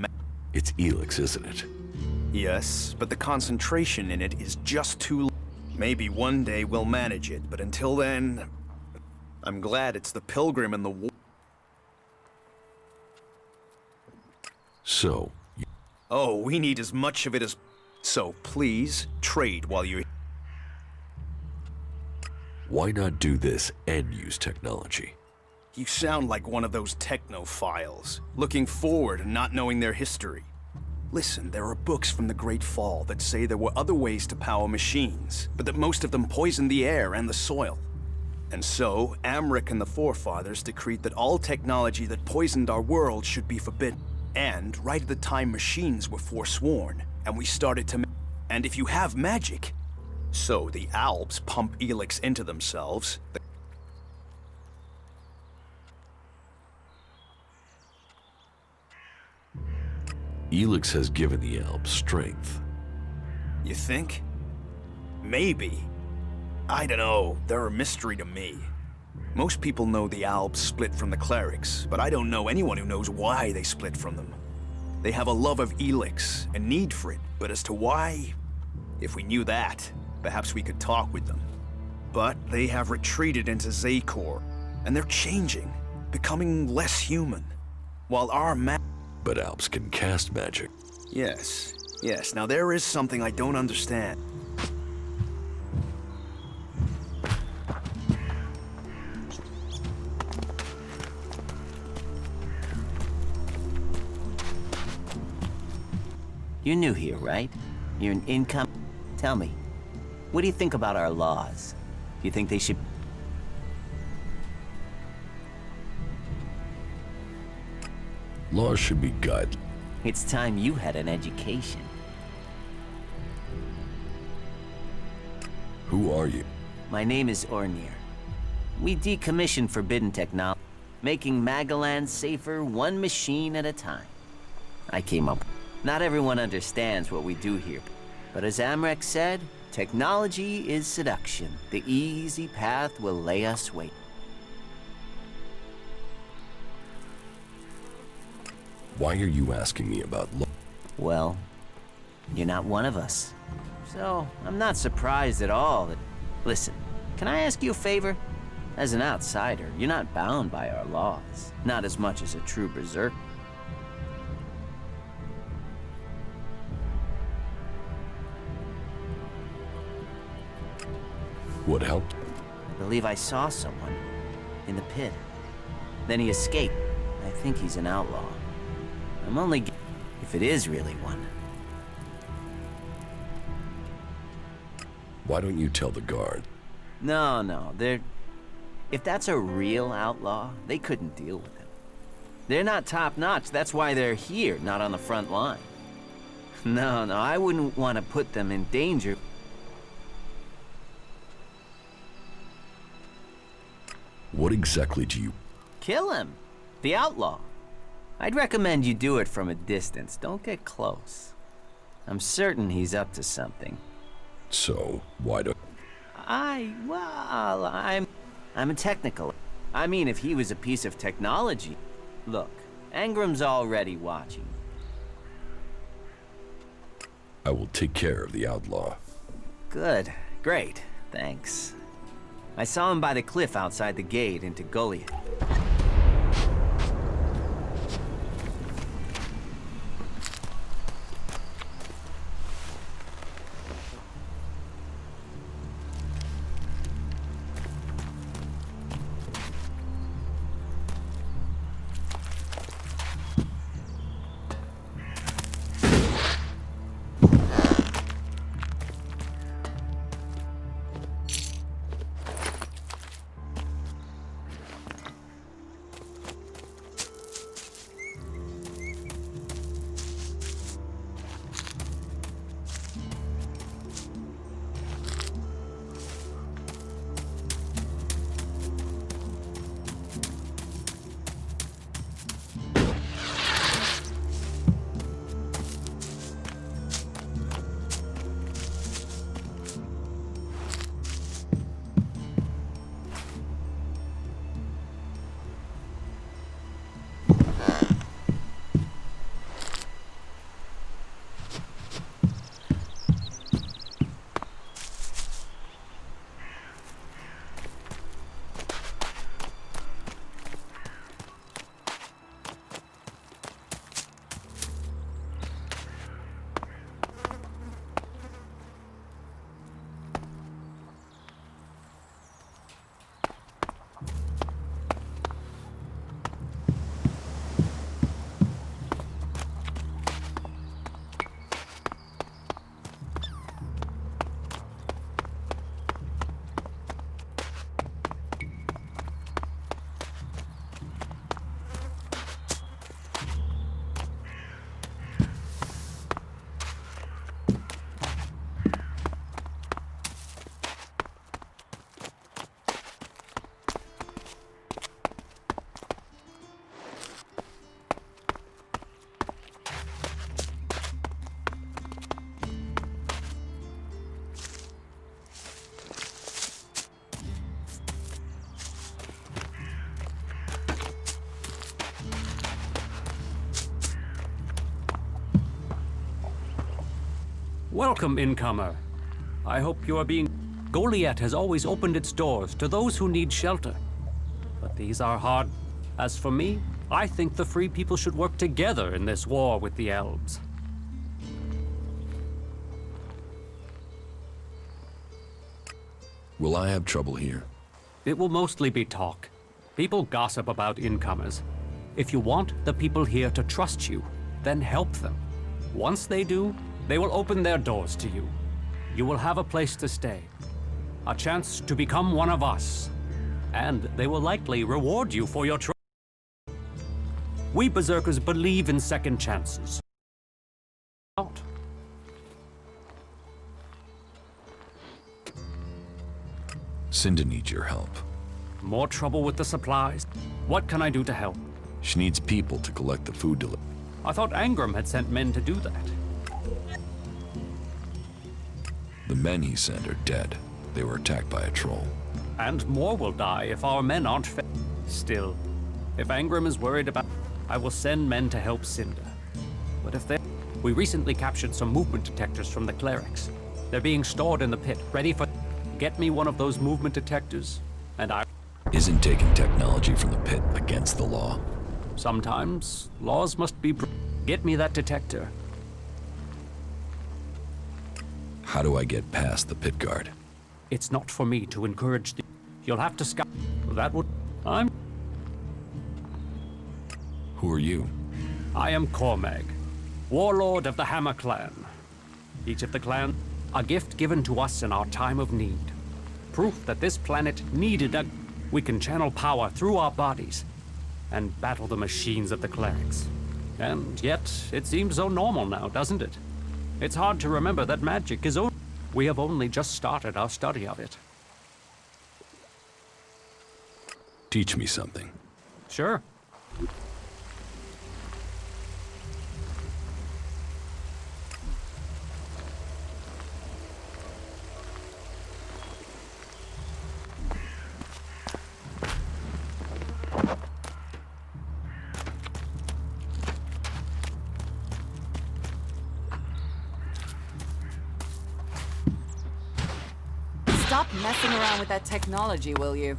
It's Elex, isn't it? Yes, but the concentration in it is just too low. Maybe one day we'll manage it, but until then... I'm glad it's the Pilgrim and the war. So... Oh, we need as much of it as... So, please, trade while you're... Why not do this and use technology? You sound like one of those technophiles, looking forward and not knowing their history. Listen, there are books from the Great Fall that say there were other ways to power machines, but that most of them poisoned the air and the soil. And so, Amric and the Forefathers decreed that all technology that poisoned our world should be forbidden. And right at the time machines were forsworn, and we started to... And if you have magic... So the Alps pump Elex into themselves... Elex has given the Alps strength. You think? Maybe. I don't know, they're a mystery to me. Most people know the Alps split from the clerics, but I don't know anyone who knows why they split from them. They have a love of Elex, a need for it, but as to why... If we knew that, perhaps we could talk with them. But they have retreated into Zakor, and they're changing, becoming less human. While our But Alps can cast magic. Yes. Now there is something I don't understand. You're new here, right? You're an income... Tell me, what do you think about our laws? Do you think they should... Laws should be guided. It's time you had an education. Who are you? My name is Ornir. We decommission forbidden technology, making Magalan safer one machine at a time. I came up... Not everyone understands what we do here, but as Amrek said, technology is seduction. The easy path will lay us wait. Why are you asking me about law? Well, you're not one of us. So, I'm not surprised at all that... Listen, can I ask you a favor? As an outsider, you're not bound by our laws. Not as much as a true berserker. What helped? I believe I saw someone in the pit. Then he escaped. I think he's an outlaw. I'm only... if it is really one. Why don't you tell the guard? No, they're... If that's a real outlaw, they couldn't deal with him. They're not top-notch, that's why they're here, not on the front line. No, I wouldn't want to put them in danger. What exactly do you... Kill him! The outlaw. I'd recommend you do it from a distance. Don't get close. I'm certain he's up to something. So, why do... I'm a technical... I mean, if he was a piece of technology... Look, Angram's already watching. I will take care of the outlaw. Good. Great. Thanks. I saw him by the cliff outside the gate into Goliath. Welcome, incomer. I hope you are being... Goliath has always opened its doors to those who need shelter. But these are hard. As for me, I think the free people should work together in this war with the elves. Will I have trouble here? It will mostly be talk. People gossip about incomers. If you want the people here to trust you, then help them. Once they do, they will open their doors to you. You will have a place to stay, a chance to become one of us, and they will likely reward you for your trust. We Berserkers believe in second chances. Out. Cinda needs your help. More trouble with the supplies? What can I do to help? She needs people to collect the food delivery. I thought Angram had sent men to do that. The men he sent are dead. They were attacked by a troll. And more will die if our men aren't Still, if Angram is worried about... I will send men to help Cinda. But if they... We recently captured some movement detectors from the clerics. They're being stored in the pit, ready for... Get me one of those movement detectors, and I... Isn't taking technology from the pit against the law? Sometimes, laws must be... Get me that detector. How do I get past the pit guard? It's not for me to encourage the... You'll have to scout... That would... I'm... Who are you? I am Cormag, warlord of the Hammer Clan. Each of the clans, a gift given to us in our time of need. Proof that this planet needed a... We can channel power through our bodies and battle the machines of the clerics. And yet, it seems so normal now, doesn't it? It's hard to remember that magic is only... We have only just started our study of it. Teach me something. Sure. Stop messing around with that technology, will you?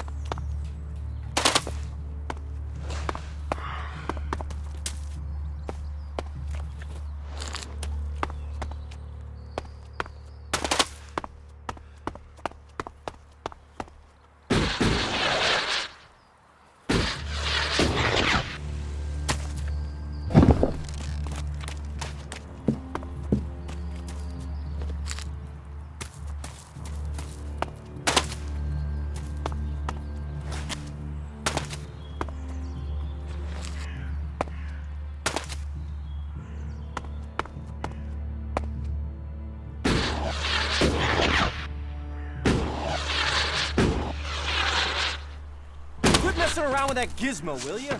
Around with that gizmo, will you?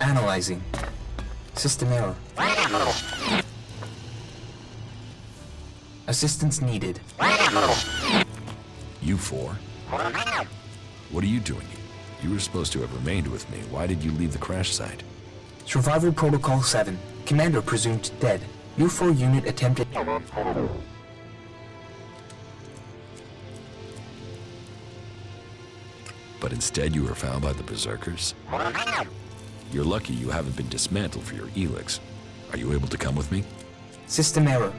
Analyzing. System error. Assistance needed. You four? What are you doing here? You were supposed to have remained with me. Why did you leave the crash site? Survival Protocol 7. Commander presumed dead. U4 unit attempted... But instead you were found by the Berserkers? You're lucky you haven't been dismantled for your elex. Are you able to come with me? System error.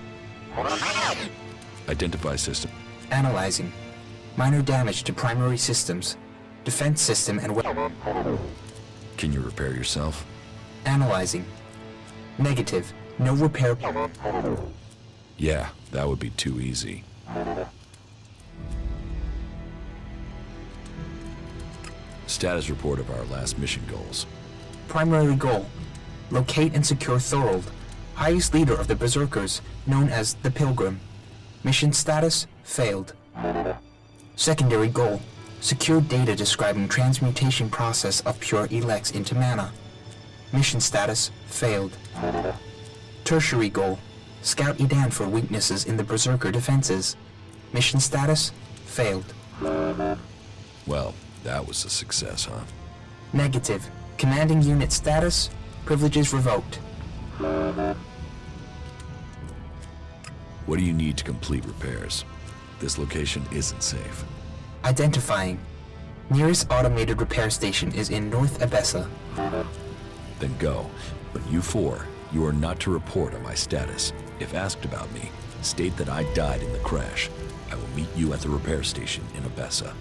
Identify system. Analyzing. Minor damage to primary systems. Defense system and weapon. Can you repair yourself? Analyzing. Negative. No repair. Yeah, that would be too easy. Status report of our last mission goals. Primary goal. Locate and secure Thorold, highest leader of the Berserkers, known as the Pilgrim. Mission status, failed. Secondary goal, secure data describing transmutation process of pure elex into mana. Mission status, failed. Tertiary goal, scout Edan for weaknesses in the Berserker defenses. Mission status, failed. Well, that was a success, huh? Negative. Commanding unit status, privileges revoked. What do you need to complete repairs? This location isn't safe. Identifying. Nearest automated repair station is in North Abessa. Then go. But you four, you are not to report on my status. If asked about me, state that I died in the crash. I will meet you at the repair station in Abessa.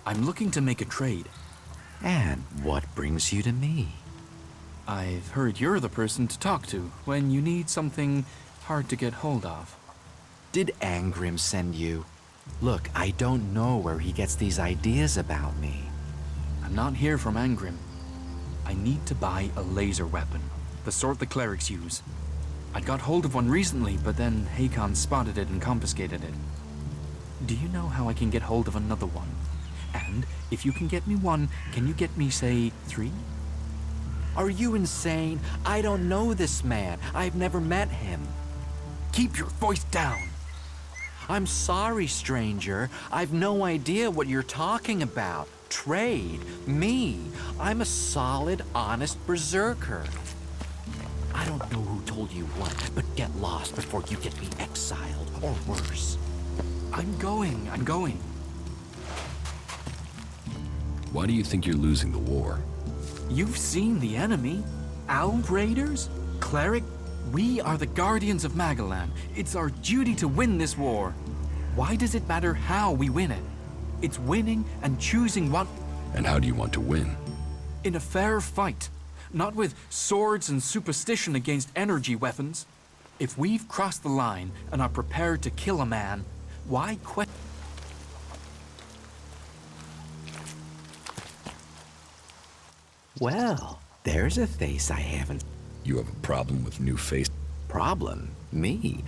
I'm looking to make a trade. And what brings you to me? I've heard you're the person to talk to when you need something hard to get hold of. Did Angrim send you? Look, I don't know where he gets these ideas about me. I'm not here from Angrim. I need to buy a laser weapon, the sort the clerics use. I got hold of one recently, but then Hakon spotted it and confiscated it. Do you know how I can get hold of another one? And if you can get me one, can you get me, say, 3? Are you insane? I don't know this man. I've never met him. Keep your voice down. I'm sorry, stranger. I've no idea what you're talking about. Trade? Me? I'm a solid, honest berserker. I don't know who told you what, but get lost before you get me exiled, or worse. I'm going. Why do you think you're losing the war? You've seen the enemy. Alb Raiders? Cleric? We are the guardians of Magalan. It's our duty to win this war. Why does it matter how we win it? It's winning and choosing what... And how do you want to win? In a fair fight. Not with swords and superstition against energy weapons. If we've crossed the line and are prepared to kill a man, why quit? Well, there's a face I haven't... You have a problem with new face? Problem? Me?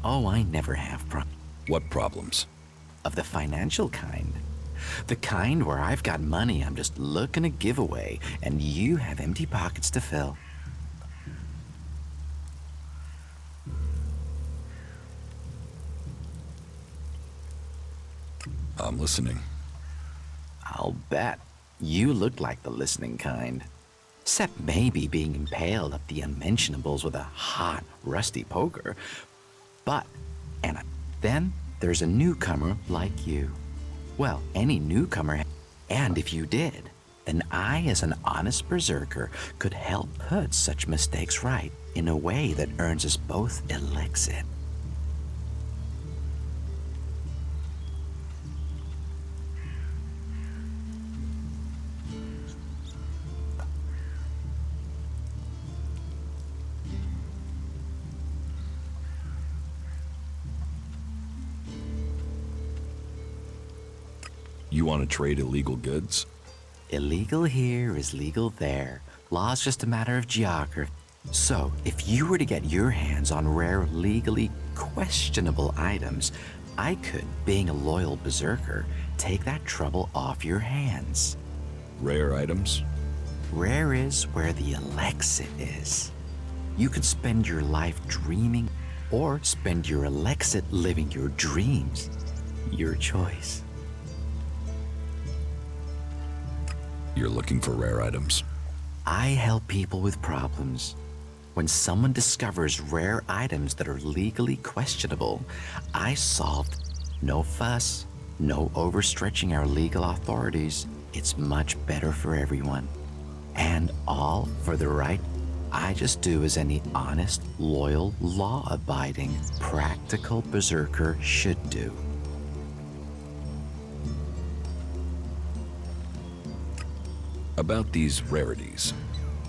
Oh, I never have What problems? Of the financial kind. The kind where I've got money I'm just looking to give away, and you have empty pockets to fill. I'm listening. I'll bet. You look like the listening kind. Except maybe being impaled up the unmentionables with a hot, rusty poker. But, and then there's a newcomer like you. Well, any newcomer, and if you did, then I, as an honest berserker, could help put such mistakes right in a way that earns us both elixir. You want to trade illegal goods? Illegal here is legal there. Law's just a matter of geography. So, if you were to get your hands on rare, legally questionable items, I could, being a loyal berserker, take that trouble off your hands. Rare items? Rare is where the elixir is. You could spend your life dreaming, or spend your elixir living your dreams. Your choice. You're looking for rare items? I help people with problems. When someone discovers rare items that are legally questionable, I solved. No fuss, no overstretching our legal authorities. It's much better for everyone. And all for the right. I just do as any honest, loyal, law-abiding, practical berserker should do. About these rarities.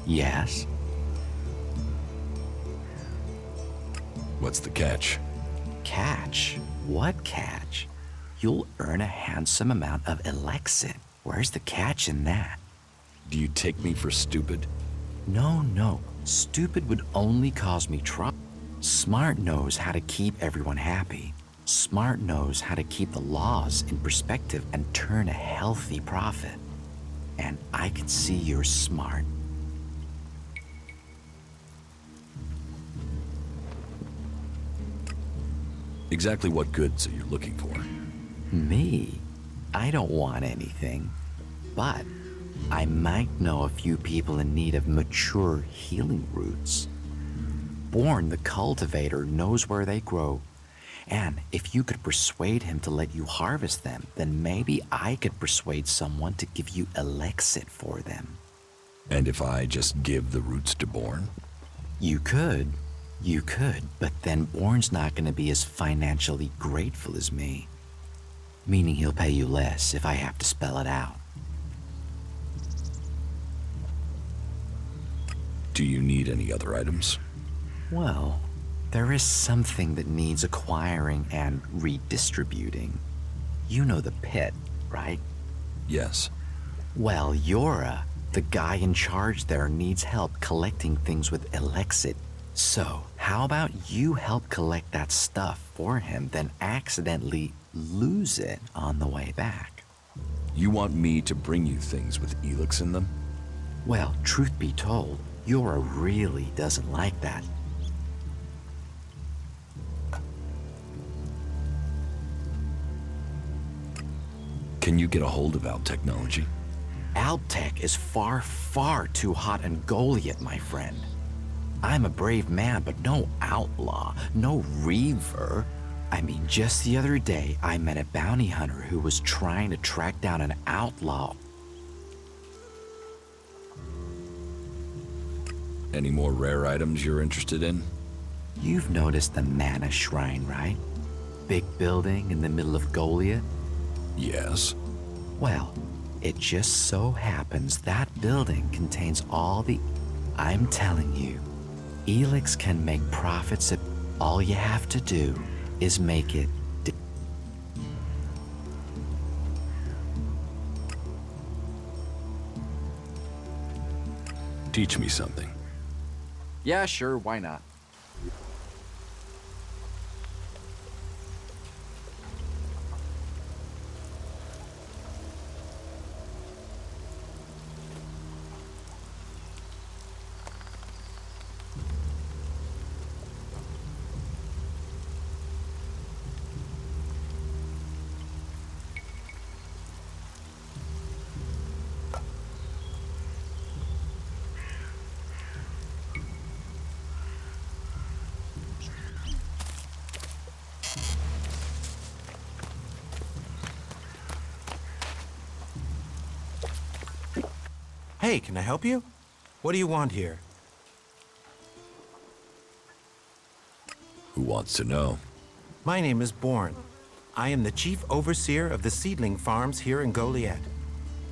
Yes? What's the catch? Catch? What catch? You'll earn a handsome amount of elixir. Where's the catch in that? Do you take me for stupid? No. Stupid would only cause me trouble. Smart knows how to keep everyone happy. Smart knows how to keep the laws in perspective and turn a healthy profit. And I can see you're smart. Exactly what goods are you looking for? Me? I don't want anything. But I might know a few people in need of mature healing roots. Born the cultivator knows where they grow. And if you could persuade him to let you harvest them, then maybe I could persuade someone to give you elixir for them. And if I just give the roots to Born? You could, but then Born's not going to be as financially grateful as me. Meaning he'll pay you less if I have to spell it out. Do you need any other items? Well, there is something that needs acquiring and redistributing. You know the pit, right? Yes. Well, Yora, the guy in charge there, needs help collecting things with elex2. So, how about you help collect that stuff for him, then accidentally lose it on the way back? You want me to bring you things with elex in them? Well, truth be told, Yora really doesn't like that. Can you get a hold of Alp technology? Alp tech is far, far too hot and Goliath, my friend. I'm a brave man, but no outlaw, no reaver. I mean, just the other day, I met a bounty hunter who was trying to track down an outlaw. Any more rare items you're interested in? You've noticed the Mana Shrine, right? Big building in the middle of Goliath? Yes. Well, it just so happens that building contains all the... I'm telling you, elex can make profits if all you have to do is make it... Teach me something. Yeah, sure, why not? Hey, can I help you? What do you want here? Who wants to know? My name is Bourne. I am the chief overseer of the seedling farms here in Goliath.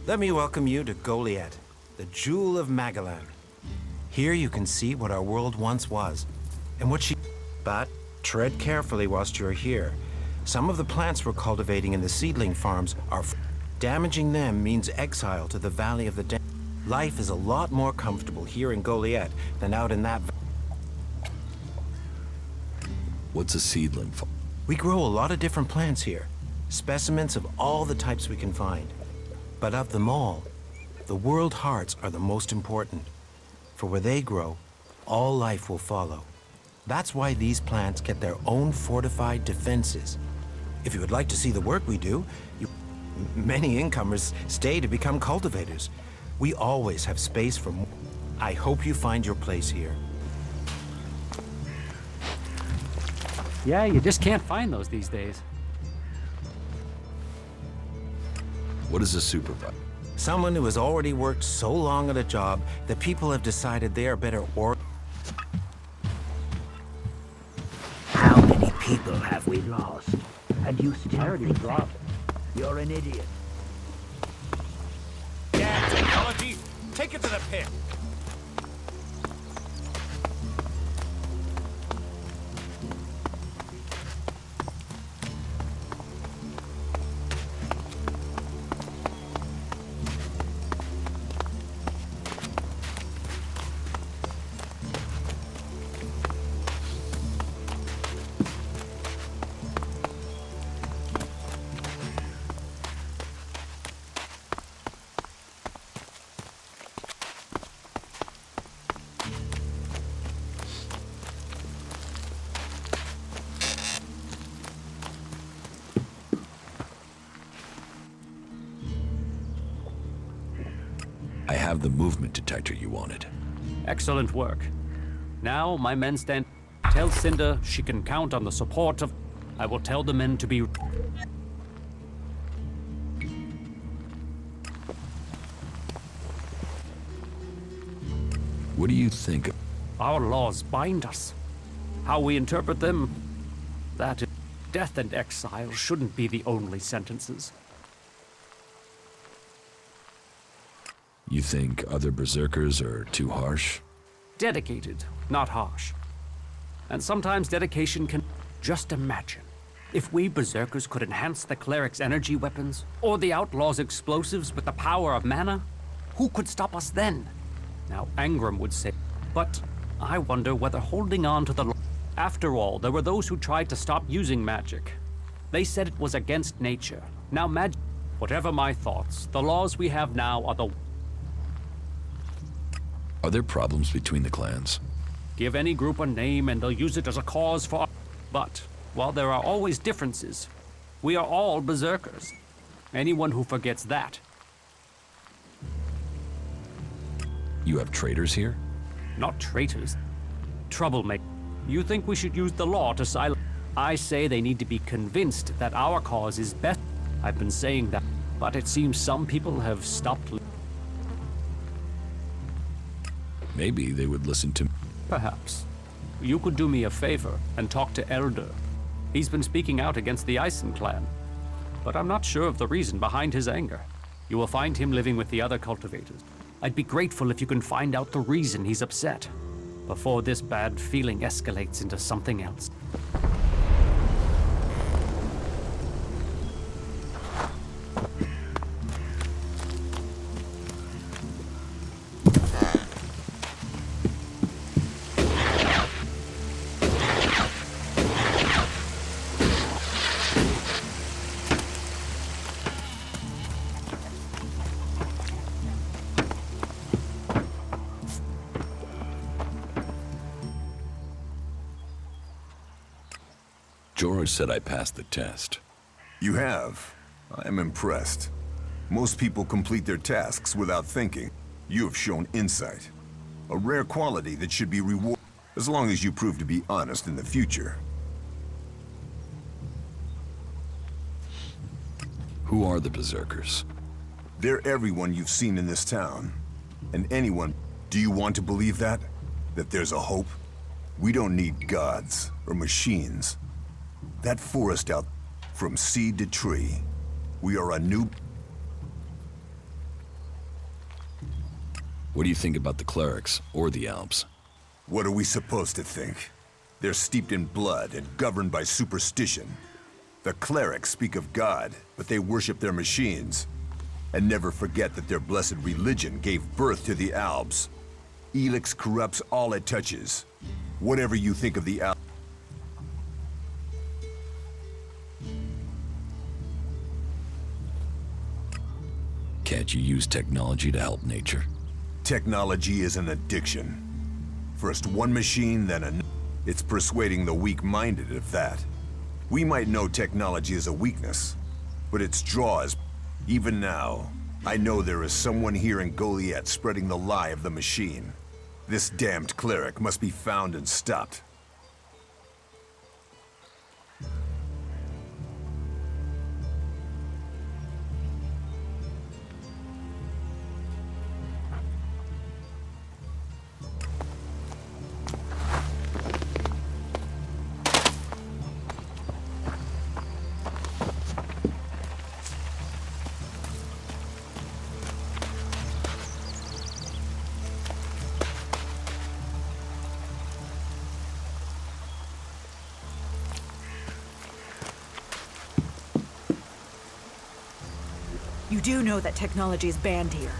Let me welcome you to Goliath, the jewel of Magellan. Here you can see what our world once was, and what she... But tread carefully whilst you're here. Some of the plants we're cultivating in the seedling farms are... Damaging them means exile to the Valley of the Dead. Life is a lot more comfortable here in Goliath than out in that... What's a seedling farm? We grow a lot of different plants here, specimens of all the types we can find. But of them all, the world hearts are the most important. For where they grow, all life will follow. That's why these plants get their own fortified defenses. If you would like to see the work we do, many incomers stay to become cultivators. We always have space for more. I hope you find your place here. Yeah, you just can't find those these days. What is a supervisor? Someone who has already worked so long at a job that people have decided they are better or... How many people have we lost? And you still think that? You're an idiot. Yeah, technology! Take it to the pit! I have the movement detector you wanted. Excellent work. Now my men stand. Tell Cinder she can count on the support of... I will tell the men to be... What do you think? Our laws bind us. How we interpret them, that is, death and exile shouldn't be the only sentences. You think other berserkers are too harsh? Dedicated, not harsh. And sometimes dedication can... Just imagine, if we berserkers could enhance the cleric's energy weapons, or the outlaw's explosives with the power of mana, who could stop us then? Now, Angram would say, but I wonder whether holding on to the law... After all, there were those who tried to stop using magic. They said it was against nature. Now magic... Whatever my thoughts, the laws we have now are the... Are there problems between the clans? Give any group a name and they'll use it as a cause for... But, while there are always differences, we are all berserkers. Anyone who forgets that... You have traitors here? Not traitors. Troublemakers. You think we should use the law to silence... I say they need to be convinced that our cause is best. I've been saying that, but it seems some people have stopped... Maybe they would listen to me. Perhaps. You could do me a favor and talk to Elder. He's been speaking out against the Ison clan, but I'm not sure of the reason behind his anger. You will find him living with the other cultivators. I'd be grateful if you can find out the reason he's upset, before this bad feeling escalates into something else. George said I passed the test. You have. I am impressed. Most people complete their tasks without thinking. You have shown insight. A rare quality that should be rewarded, as long as you prove to be honest in the future. Who are the Berserkers? They're everyone you've seen in this town. And anyone... Do you want to believe that? That there's a hope? We don't need gods or machines. That forest out from seed to tree. We are a new... What do you think about the clerics or the Alps? What are we supposed to think? They're steeped in blood and governed by superstition. The clerics speak of God, but they worship their machines. And never forget that their blessed religion gave birth to the Alps. Elex corrupts all it touches. Whatever you think of the Alps... Can't you use technology to help nature? Technology is an addiction. First one machine, then another. It's persuading the weak-minded of that. We might know technology is a weakness, but its draw is... Even now, I know there is someone here in Goliath spreading the lie of the machine. This damned cleric must be found and stopped. You do know that technology is banned here.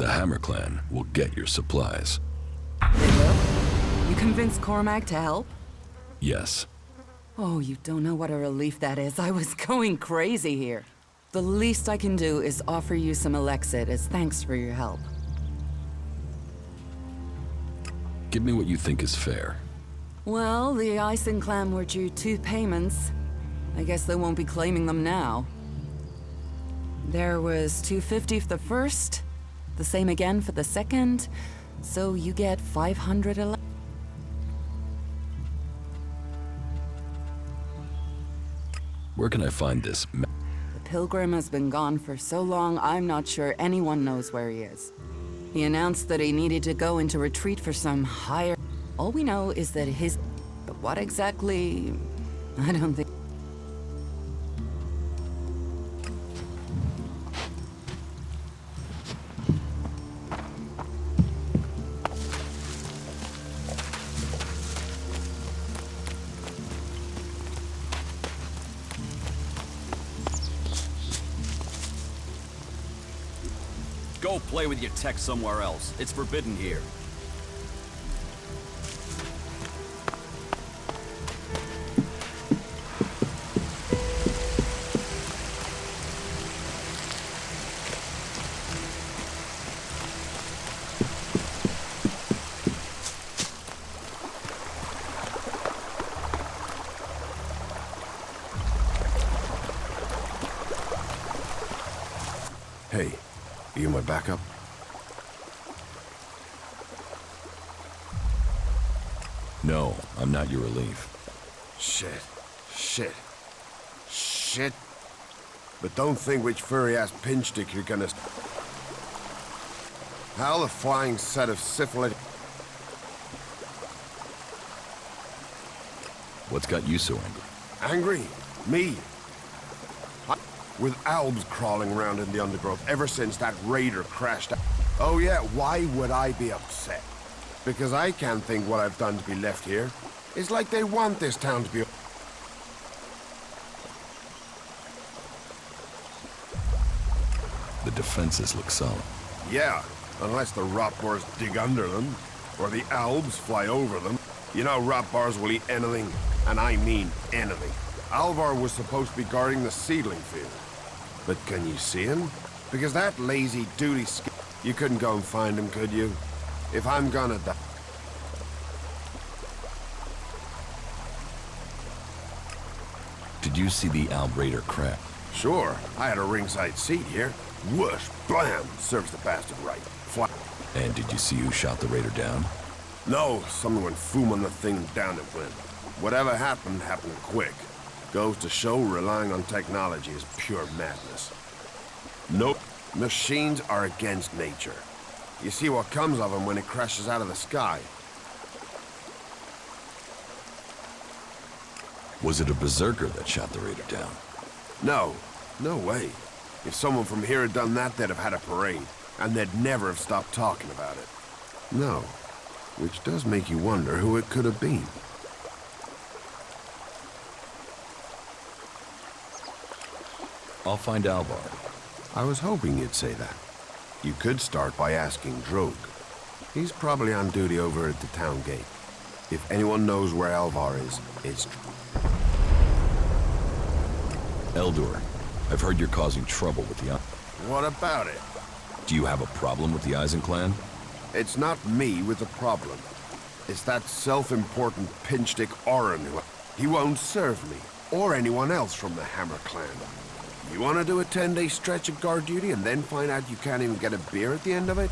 The Hammer Clan will get your supplies. They will? You convinced Cormac to help? Yes. Oh, you don't know what a relief that is. I was going crazy here. The least I can do is offer you some elex2 as thanks for your help. Give me what you think is fair. Well, the Ison clan were due 2 payments. I guess they won't be claiming them now. There was $250 for the first, the same again for the second, so you get 500 elex2. Where can I find this? The Pilgrim has been gone for so long, I'm not sure anyone knows where he is. He announced that he needed to go into retreat for some higher... All we know is that his... But what exactly... I don't think... Go play with your tech somewhere else. It's forbidden here. Hey, are you my backup? No, I'm not your relief. Shit. But don't think which furry-ass pinchstick you're gonna... How the flying set of syphilitic... What's got you so angry? Angry? Me? With Albs crawling around in the undergrowth ever since that raider crashed out. Oh yeah, why would I be upset? Because I can't think what I've done to be left here. It's like they want this town to be... The defenses look solid. Yeah, unless the rot bars dig under them, or the Albs fly over them. You know rot bars will eat anything, and I mean anything. Alvar was supposed to be guarding the seedling field. But can you see him? Because that lazy duty you couldn't go and find him, could you? If I'm gonna die... Did you see the Alb Raider crash? Sure, I had a ringside seat here. Whoosh, blam, serves the bastard right. Fly. And did you see who shot the Raider down? No, someone went foom on the thing, down it went. Whatever happened, happened quick. Goes to show relying on technology is pure madness. Nope, machines are against nature. You see what comes of them when it crashes out of the sky. Was it a berserker that shot the Raider down? No, no way. If someone from here had done that, they'd have had a parade, and they'd never have stopped talking about it. No, which does make you wonder who it could have been. I'll find Alvar. I was hoping you'd say that. You could start by asking Droog. He's probably on duty over at the town gate. If anyone knows where Alvar is, it's... Eldor, I've heard you're causing trouble with the... What about it? Do you have a problem with the Eisen clan? It's not me with the problem. It's that self-important pinchstick Orin who... He won't serve me, or anyone else from the Hammer clan. You want to do a 10-day stretch of guard duty and then find out you can't even get a beer at the end of it?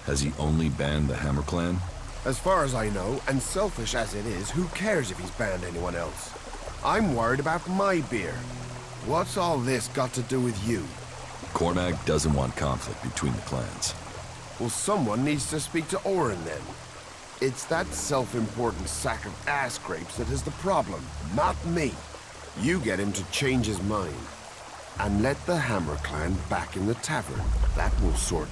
Has he only banned the Hammer clan? As far as I know, and selfish as it is, who cares if he's banned anyone else? I'm worried about my beer. What's all this got to do with you? Cormac doesn't want conflict between the clans. Well, someone needs to speak to Orin then. It's that self-important sack of ass grapes that is the problem, not me. You get him to change his mind. And let the Hammer clan back in the tavern. That will sort...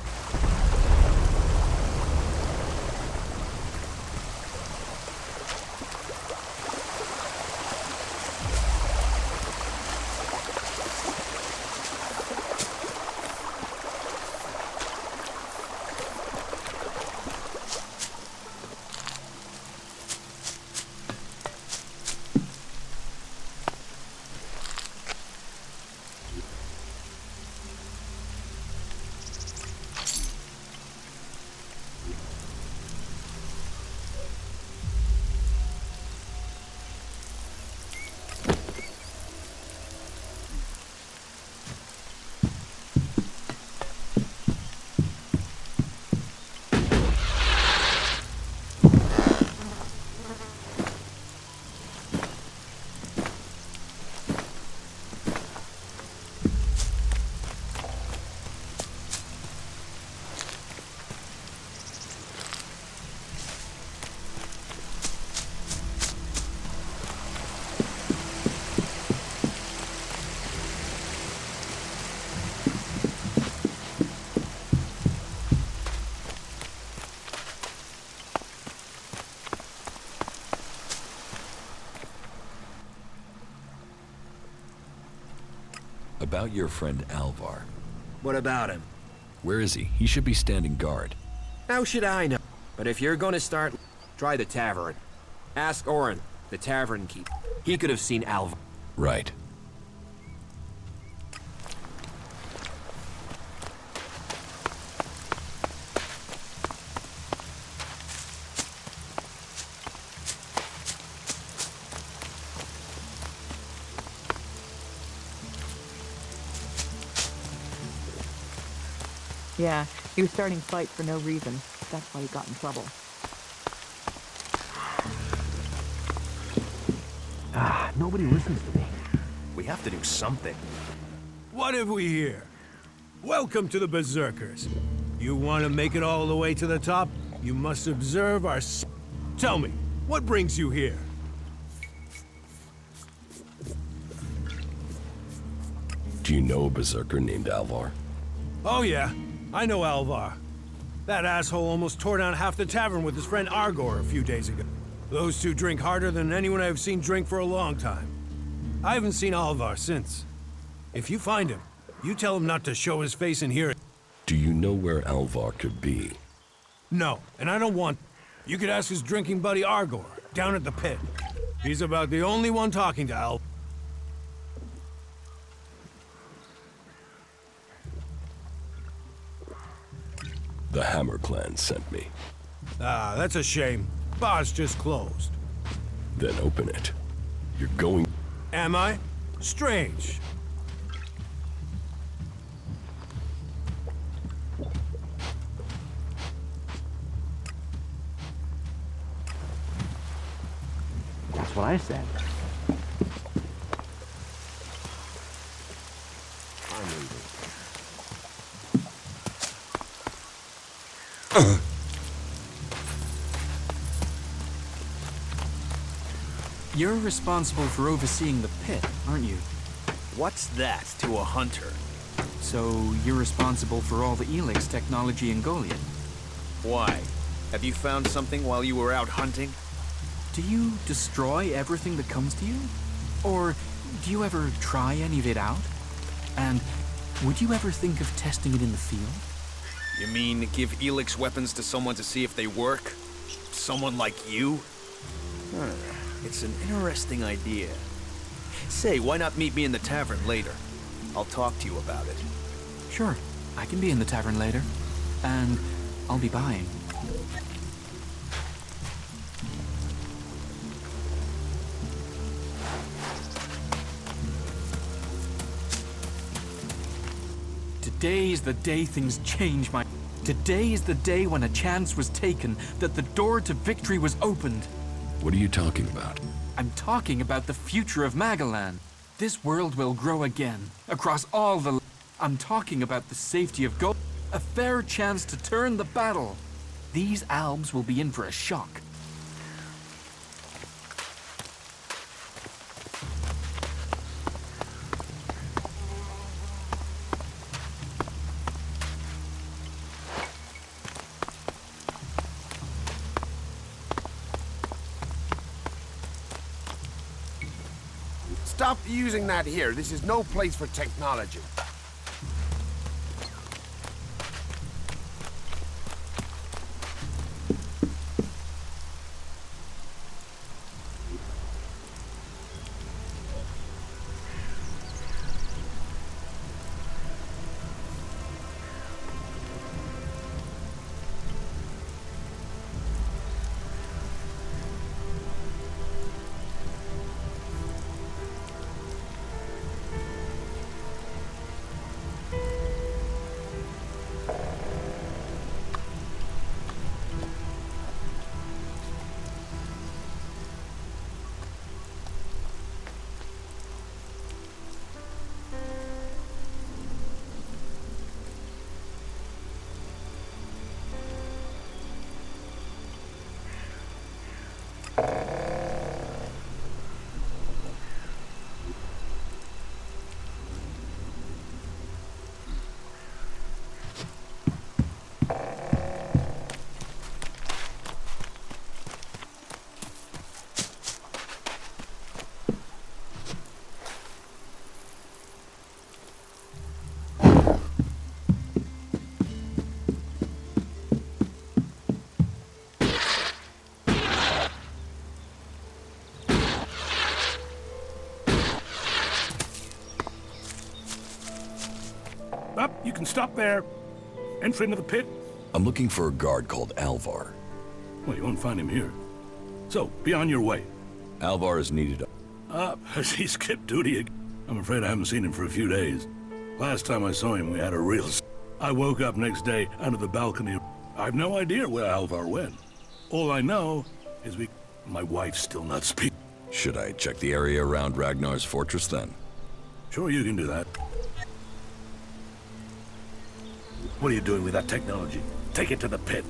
about your friend Alvar. What about him? Where is he? He should be standing guard. How should I know? But if you're gonna start, try the tavern. Ask Orin, the tavern keeper. He could have seen Alvar. Right. Yeah, he was starting fights for no reason. That's why he got in trouble. Nobody listens to me. We have to do something. What have we here? Welcome to the Berserkers. You want to make it all the way to the top? You must observe our... Tell me, what brings you here? Do you know a berserker named Alvar? Oh yeah, I know Alvar. That asshole almost tore down half the tavern with his friend Argor a few days ago. Those two drink harder than anyone I've seen drink for a long time. I haven't seen Alvar since. If you find him, you tell him not to show his face in here. Do you know where Alvar could be? No, and I don't want... You could ask his drinking buddy Argor, down at the pit. He's about the only one talking to Al. The Hammer Clan sent me. Ah, that's a shame. Bar's just closed. Then open it. You're going... Am I? Strange. That's what I said. You're responsible for overseeing the pit, aren't you? What's that to a hunter? So you're responsible for all the elex technology in Goliath? Why? Have you found something while you were out hunting? Do you destroy everything that comes to you? Or do you ever try any of it out? And would you ever think of testing it in the field? You mean give elex weapons to someone to see if they work? Someone like you? It's an interesting idea. Say, why not meet me in the tavern later? I'll talk to you about it. Sure, I can be in the tavern later. And I'll be buying. Today's the day things change, my... Today is the day when a chance was taken, that the door to victory was opened. What are you talking about? I'm talking about the future of Magalan. This world will grow again, across all the... I'm talking about the safety of Go... A fair chance to turn the battle. These albs will be in for a shock. Stop using that here. This is no place for technology. can stop there. Entry into the pit? I'm looking for a guard called Alvar. Well, you won't find him here. So, be on your way. Alvar is needed. Has he skipped duty again? I'm afraid I haven't seen him for a few days. Last time I saw him, we had a real... I woke up next day under the balcony. I've no idea where Alvar went. All I know is my wife's still not speaking. Should I check the area around Ragnar's fortress then? Sure, you can do that. What are you doing with that technology? Take it to the pit.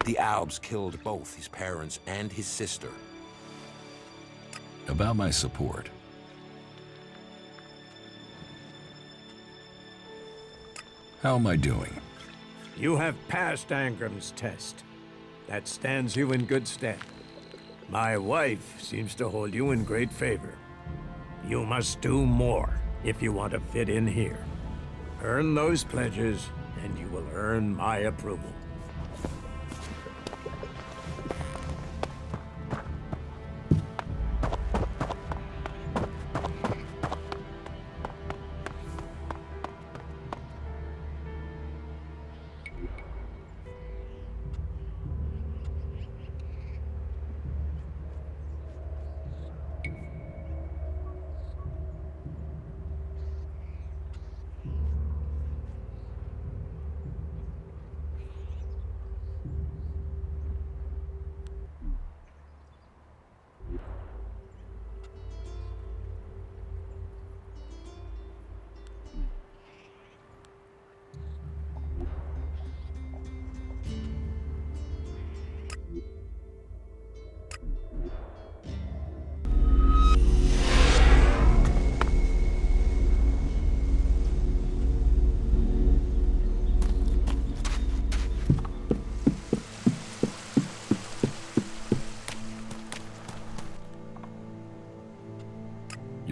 The Albs killed both his parents and his sister. About my support. How am I doing? You have passed Angram's test. That stands you in good stead. My wife seems to hold you in great favor. You must do more if you want to fit in here. Earn those pledges, and you will earn my approval.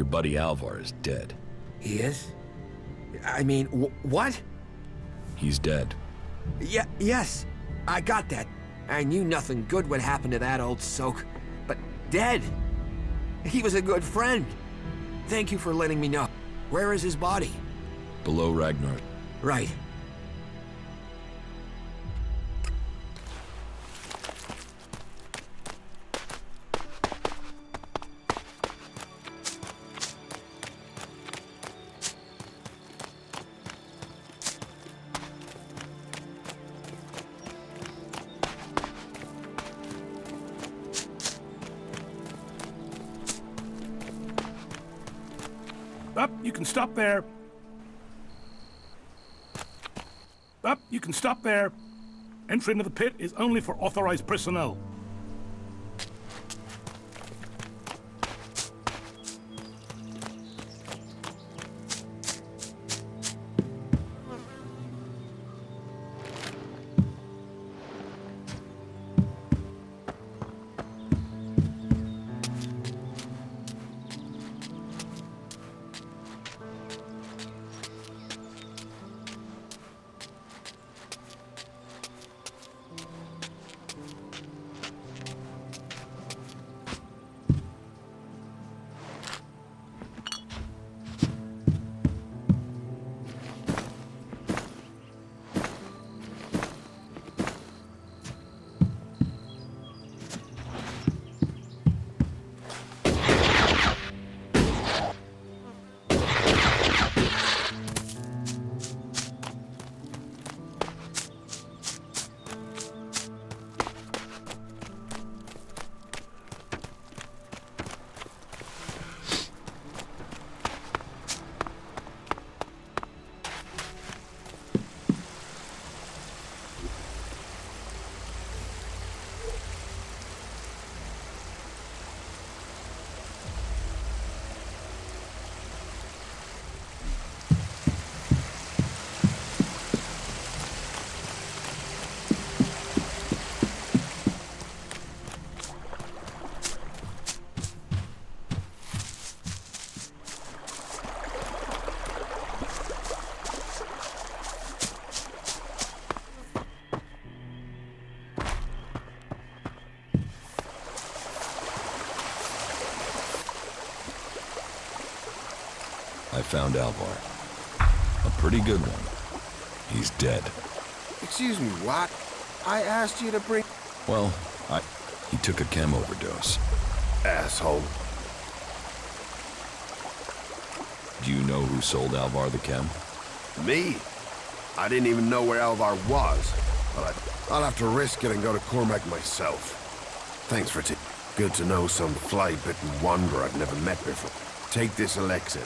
Your buddy Alvar is dead. He is? I mean, what? He's dead. Yes, I got that. I knew nothing good would happen to that old soak. But dead? He was a good friend. Thank you for letting me know. Where is his body? Below Ragnar. Right. Up, you can stop there. Up, you can stop there. Entry into the pit is only for authorized personnel. I found Alvar. A pretty good one. He's dead. Excuse me, what? I asked you to bring... Well, he took a chem overdose. Asshole. Do you know who sold Alvar the chem? Me? I didn't even know where Alvar was. But I'll have to risk it and go to Cormac myself. Thanks for good to know some fly-bitten wanderer I've never met before. Take this elixir,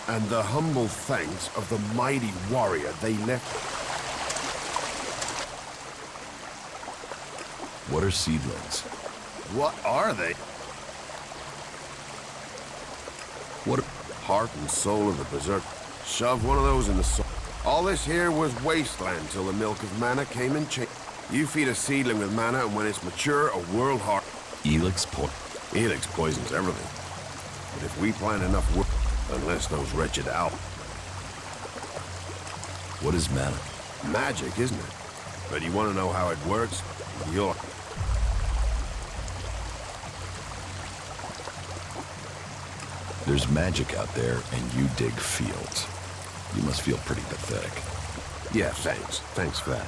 and the humble thanks of the mighty warrior they left. What are seedlings? What are they? What? Heart and soul of the berserk. Shove one of those in the soul. All this here was wasteland till the milk of mana came and changed. You feed a seedling with mana, and when it's mature, a world heart. Elix poisons everything. But if we plant enough wood, unless those wretched out. What is mana? Magic, isn't it? But you want to know how it works? You'll... There's magic out there, and you dig fields. You must feel pretty pathetic. Yeah, thanks. Thanks for that.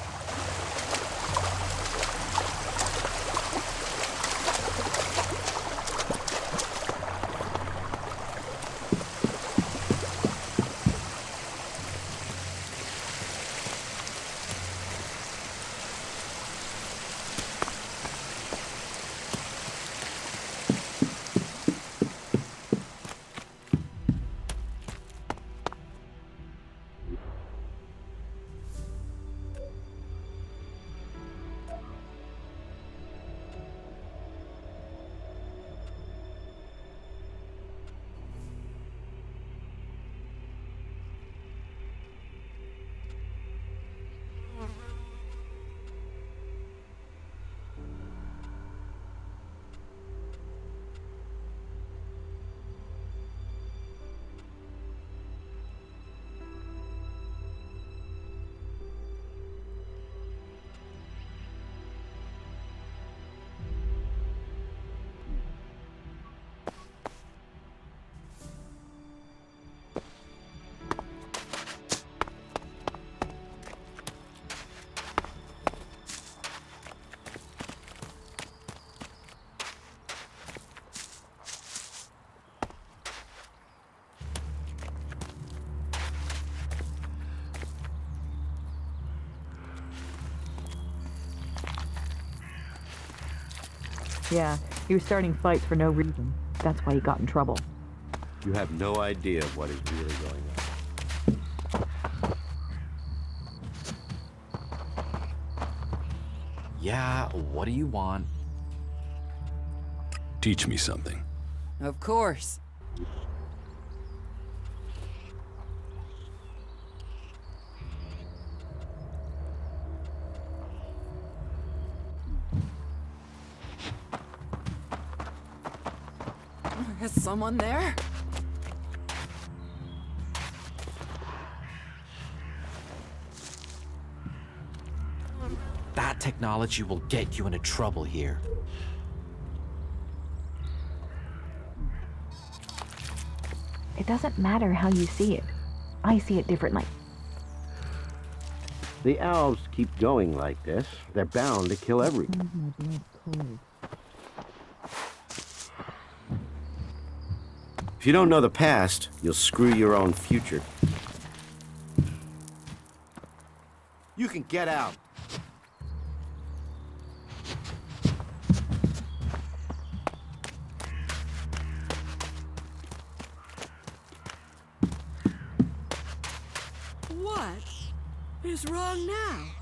Yeah, he was starting fights for no reason. That's why he got in trouble. You have no idea what is really going on. Yeah, what do you want? Teach me something. Of course. Is someone there? That technology will get you into trouble here. It doesn't matter how you see it. I see it differently. The elves keep going like this. They're bound to kill everyone. If you don't know the past, you'll screw your own future. You can get out. What is wrong now?